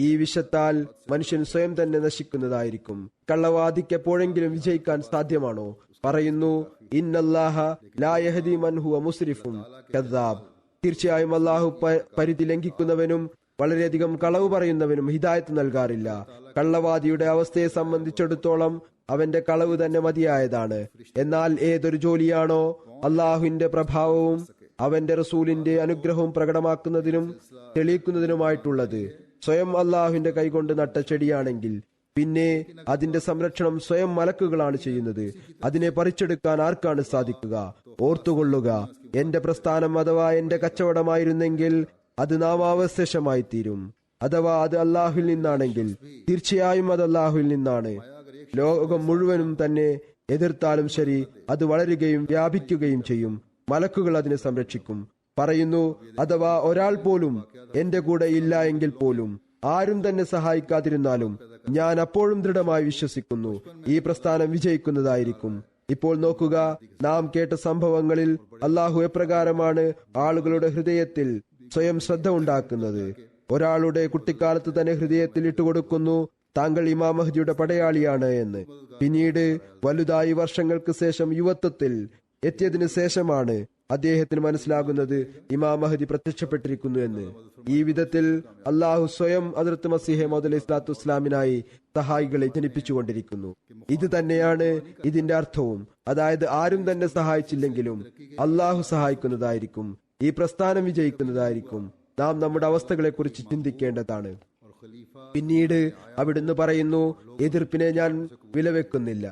ഈ വിഷത്താൽ മനുഷ്യൻ സ്വയം തന്നെ നശിക്കുന്നതായിരിക്കും. കള്ളവാദിക്ക് എപ്പോഴെങ്കിലും വിജയിക്കാൻ സാധ്യമാണോ? പറയുന്നു, ഇന്നല്ലാഹ ലാ യഹ്ദി മൻ ഹുവ മുസ്രിഫുൻ കദ്ദാബ്. തീർച്ചയായും അല്ലാഹു പരിധി ലംഘിക്കുന്നവനും വളരെയധികം കളവ് പറയുന്നവനും ഹിദായത്ത് നൽകാറില്ല. കള്ളവാദിയുടെ അവസ്ഥയെ സംബന്ധിച്ചിടത്തോളം അവന്റെ കളവ് തന്നെ മതിയായതാണ്. എന്നാൽ ഏതൊരു ജോലിയാണോ അള്ളാഹുവിന്റെ പ്രഭാവവും അവന്റെ റസൂലിന്റെ അനുഗ്രഹവും പ്രകടമാക്കുന്നതിനും തെളിയിക്കുന്നതിനുമായിട്ടുള്ളത് സ്വയം അള്ളാഹുവിന്റെ കൈകൊണ്ട് നട്ട ചെടിയാണെങ്കിൽ പിന്നെ അതിന്റെ സംരക്ഷണം സ്വയം മലക്കുകളാണ് ചെയ്യുന്നത്. അതിനെ പറിച്ചെടുക്കാൻ ആർക്കാണ് സാധിക്കുക? ഓർത്തുകൊള്ളുക, എന്റെ പ്രസ്ഥാനം അഥവാ എന്റെ കച്ചവടമായിരുന്നെങ്കിൽ അത് നാമാവശേഷമായി തീരും. അഥവാ അത് അള്ളാഹുവിൽ നിന്നാണെങ്കിൽ തീർച്ചയായും അത് അള്ളാഹുവിൽ നിന്നാണ്. ലോകം മുഴുവനും തന്നെ എതിർത്താലും ശരി, അത് വളരുകയും വ്യാപിക്കുകയും ചെയ്യും. മലക്കുകൾ അതിനെ സംരക്ഷിക്കും. പറയുന്നു, അഥവാ ഒരാൾ പോലും എന്റെ കൂടെ ഇല്ല എങ്കിൽ പോലും, ആരും തന്നെ സഹായിക്കാതിരുന്നാലും ഞാൻ അപ്പോഴും ദൃഢമായി വിശ്വസിക്കുന്നു ഈ പ്രസ്ഥാനം വിജയിക്കുന്നതായിരിക്കും. ഇപ്പോൾ നോക്കുക, നാം കേട്ട സംഭവങ്ങളിൽ അള്ളാഹു എപ്രകാരമാണ് ആളുകളുടെ ഹൃദയത്തിൽ സ്വയം ശ്രദ്ധ ഉണ്ടാക്കുന്നത്. ഒരാളുടെ കുട്ടിക്കാലത്ത് തന്നെ ഹൃദയത്തിൽ ഇട്ടുകൊടുക്കുന്നു, താങ്കൾ ഇമാം മഹ്ദിയുടെ പടയാളിയാണ് എന്ന്. പിന്നീട് വലുതായി വർഷങ്ങൾക്ക് ശേഷം യുവത്വത്തിൽ എത്തിയതിനു ശേഷമാണ് അദ്ദേഹത്തിന് മനസ്സിലാകുന്നത് ഇമാം മഹ്ദി പ്രത്യക്ഷപ്പെട്ടിരിക്കുന്നു എന്ന്. ഈ വിധത്തിൽ അള്ളാഹു സ്വയം ഹദ്റത്ത് മസീഹ് മൗഊദ് അലൈഹി സ്വലാത്തു വസ്സലാമിനായി സഹായികളെ ജനിപ്പിച്ചുകൊണ്ടിരിക്കുന്നു. ഇത് തന്നെയാണ് ഇതിന്റെ അർത്ഥവും. അതായത് ആരും തന്നെ സഹായിച്ചില്ലെങ്കിലും അള്ളാഹു സഹായിക്കുന്നതായിരിക്കും. ഈ പ്രസ്ഥാനം വിജയിക്കുന്നതായിരിക്കും. നാം നമ്മുടെ അവസ്ഥകളെ കുറിച്ച് ചിന്തിക്കേണ്ടതാണ്. പിന്നീട് അവിടുന്ന് പറയുന്നു, എതിർപ്പിനെ ഞാൻ വിലവെക്കുന്നില്ല.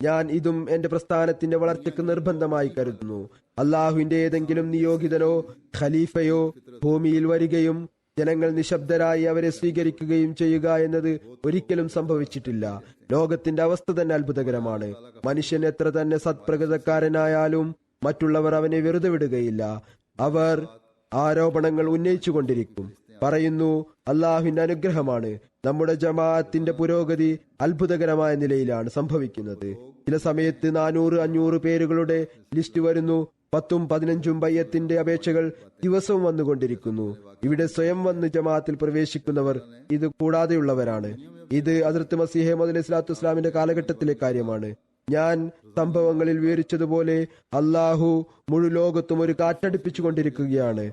ഞാൻ ഇതും എന്റെ പ്രസ്ഥാനത്തിന്റെ വളർച്ചയ്ക്ക് നിർബന്ധമായി കരുതുന്നു. അള്ളാഹുവിന്റെ ഏതെങ്കിലും നിയോഗിതനോ ഖലീഫയോ ഭൂമിയിൽ വരികയും ജനങ്ങൾ നിശബ്ദരായി അവരെ സ്വീകരിക്കുകയും ചെയ്യുക എന്നത് ഒരിക്കലും സംഭവിച്ചിട്ടില്ല. ലോകത്തിന്റെ അവസ്ഥ തന്നെ അത്ഭുതകരമാണ്. മനുഷ്യൻ എത്ര തന്നെ സത്പ്രകൃതക്കാരനായാലും മറ്റുള്ളവർ അവനെ വെറുതെ വിടുകയില്ല. അവർ ആരോപണങ്ങൾ ഉന്നയിച്ചുകൊണ്ടിരിക്കും. പറയുന്നു, അള്ളാഹുവിന്റെ അനുഗ്രഹമാണ്. നമ്മുടെ ജമാഅത്തിന്റെ പുരോഗതി അത്ഭുതകരമായ നിലയിലാണ് സംഭവിക്കുന്നത്. ചില സമയത്ത് 400-500 പേരുകളുടെ ലിസ്റ്റ് വരുന്നു. 10-15 ബയ്യത്തിന്റെ അപേക്ഷകൾ ദിവസവും വന്നുകൊണ്ടിരിക്കുന്നു. ഇവിടെ സ്വയം വന്ന് ജമാഅത്തിൽ പ്രവേശിക്കുന്നവർ ഇത് കൂടാതെയുള്ളവരാണ്. ഇത് ഹദ്റത്ത് മസീഹ് മൗഊദ് അലൈഹി സ്വലാത്തു വസ്സലാമിന്റെ കാലഘട്ടത്തിലെ കാര്യമാണ്. ഞാൻ സംഭവങ്ങളിൽ വിവരിച്ചതുപോലെ അള്ളാഹു മുഴു ലോകത്തും ഒരു കാറ്റടിപ്പിച്ചു കൊണ്ടിരിക്കുകയാണ്.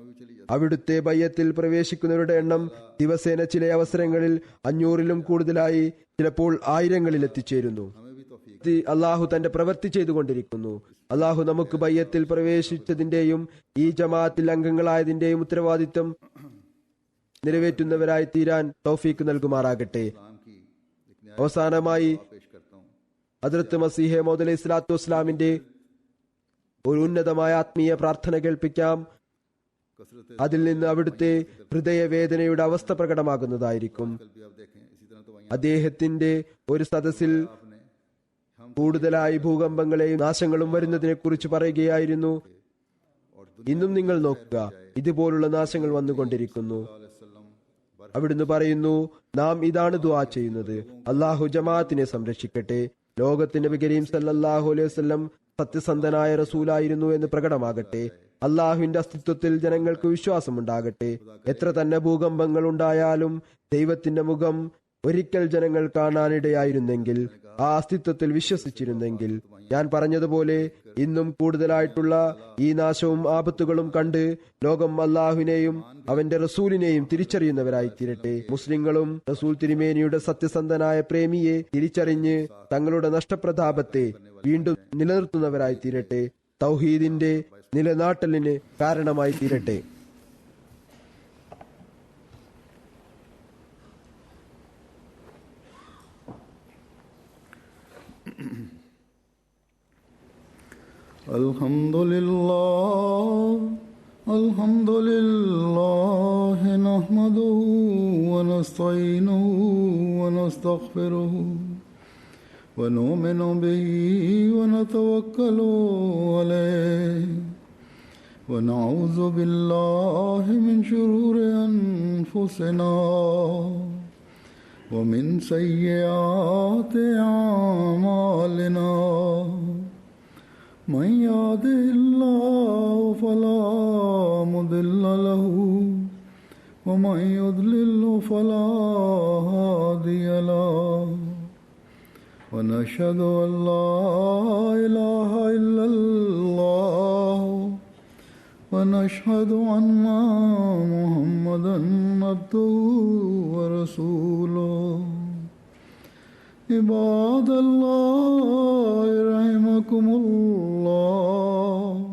അവിടുത്തെ ബയ്യത്തിൽ പ്രവേശിക്കുന്നവരുടെ എണ്ണം ദിവസേന ചില അവസരങ്ങളിൽ 500-ലും കൂടുതലായി, ചിലപ്പോൾ 1000-ങ്ങളിൽ എത്തിച്ചേരുന്നു. അള്ളാഹു തന്റെ പ്രവൃത്തി ചെയ്തുകൊണ്ടിരിക്കുന്നു. അള്ളാഹു നമുക്ക് ബയ്യത്തിൽ പ്രവേശിച്ചതിന്റെയും ഈ ജമാഅത്തിൽ അംഗങ്ങളായതിന്റെയും ഉത്തരവാദിത്വം നിറവേറ്റുന്നവരായി തീരാൻ തൗഫീക്ക് നൽകുമാറാകട്ടെ. അവസാനമായി ഹദ്റത്ത് മസീഹ് മൗഊദ് അലൈഹി സ്വലാത്തു വസ്സലാമിന്റെ ഒരു ഉന്നതമായ ആത്മീയ പ്രാർത്ഥന കേൾപ്പിക്കാം. അതിൽ നിന്ന് അവിടുത്തെ ഹൃദയവേദനയുടെ അവസ്ഥ പ്രകടമാകുന്നതായിരിക്കും. അദ്ദേഹത്തിന്റെ ഒരു സദസ്സിൽ കൂടുതലായി ഭൂകമ്പങ്ങളെയും നാശങ്ങളും വരുന്നതിനെ കുറിച്ച് പറയുകയായിരുന്നു. ഇന്നും നിങ്ങൾ നോക്കുക, ഇതുപോലുള്ള നാശങ്ങൾ വന്നുകൊണ്ടിരിക്കുന്നു. അവിടുന്ന് പറയുന്നു, നാം ഇതാണ് ദുആ ചെയ്യുന്നത്, അള്ളാഹു ജമാഅത്തിനെ സംരക്ഷിക്കട്ടെ. ലോകത്തിന്റെ നബി കരീം സല്ലല്ലാഹു അലൈഹി വസല്ലം സത്യസന്ധനായ റസൂലായിരുന്നു എന്ന് പ്രകടമാകട്ടെ. അള്ളാഹുവിന്റെ അസ്തിത്വത്തിൽ ജനങ്ങൾക്ക് വിശ്വാസമുണ്ടാകട്ടെ. എത്ര തന്നെ ഭൂകമ്പങ്ങൾ ഉണ്ടായാലും ദൈവത്തിന്റെ മുഖം ഒരിക്കൽ ജനങ്ങൾ കാണാനിടയായിരുന്നെങ്കിൽ, ആ അസ്തിത്വത്തിൽ വിശ്വസിച്ചിരുന്നെങ്കിൽ, ഞാൻ പറഞ്ഞതുപോലെ ഇന്നും കൂടുതലായിട്ടുള്ള ഈ നാശവും ആപത്തുകളും കണ്ട് ലോകം അള്ളാഹുവിനെയും അവന്റെ റസൂലിനെയും തിരിച്ചറിയുന്നവരായി തീരട്ടെ. മുസ്ലിങ്ങളും റസൂൽ തിരുമേനിയുടെ സത്യസന്ധനായ പ്രേമിയെ തിരിച്ചറിഞ്ഞ് തങ്ങളുടെ നഷ്ടപ്രതാപത്തെ വീണ്ടും നിലനിർത്തുന്നവരായി തീരട്ടെ. തൗഹീദിന്റെ നിലനാട്ടലിന് കാരണമായി തീരട്ടെ. അൽഹംദുലില്ലാഹ് നഹ്മദുഹു വനസ്തഈനുഹു വനസ്തഗ്ഫിറുഹു ونؤمن به ونتوكل عليه ونعوذ بالله من شرور أنفسنا ومن سيئات أعمالنا من يهده الله فلا مضل له ومن يضلل فلا هادي له ونشهد أن لا إله إلا الله ونشهد أن محمدا عبده ورسوله عباد الله رحمكم الله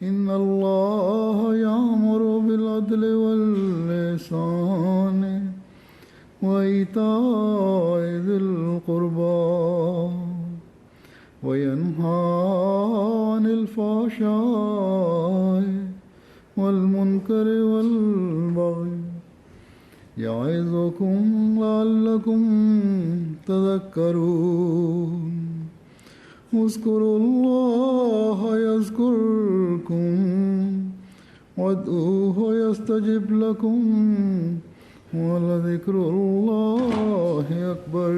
إن الله يأمر بالعدل والإحسان وإيتاء ذي القربى وينهى عن الفحشاء والمنكر والبغي يعظكم لعلكم تذكرون اذكروا الله يذكركم وادعوه يستجب لكم ولذكر الله أكبر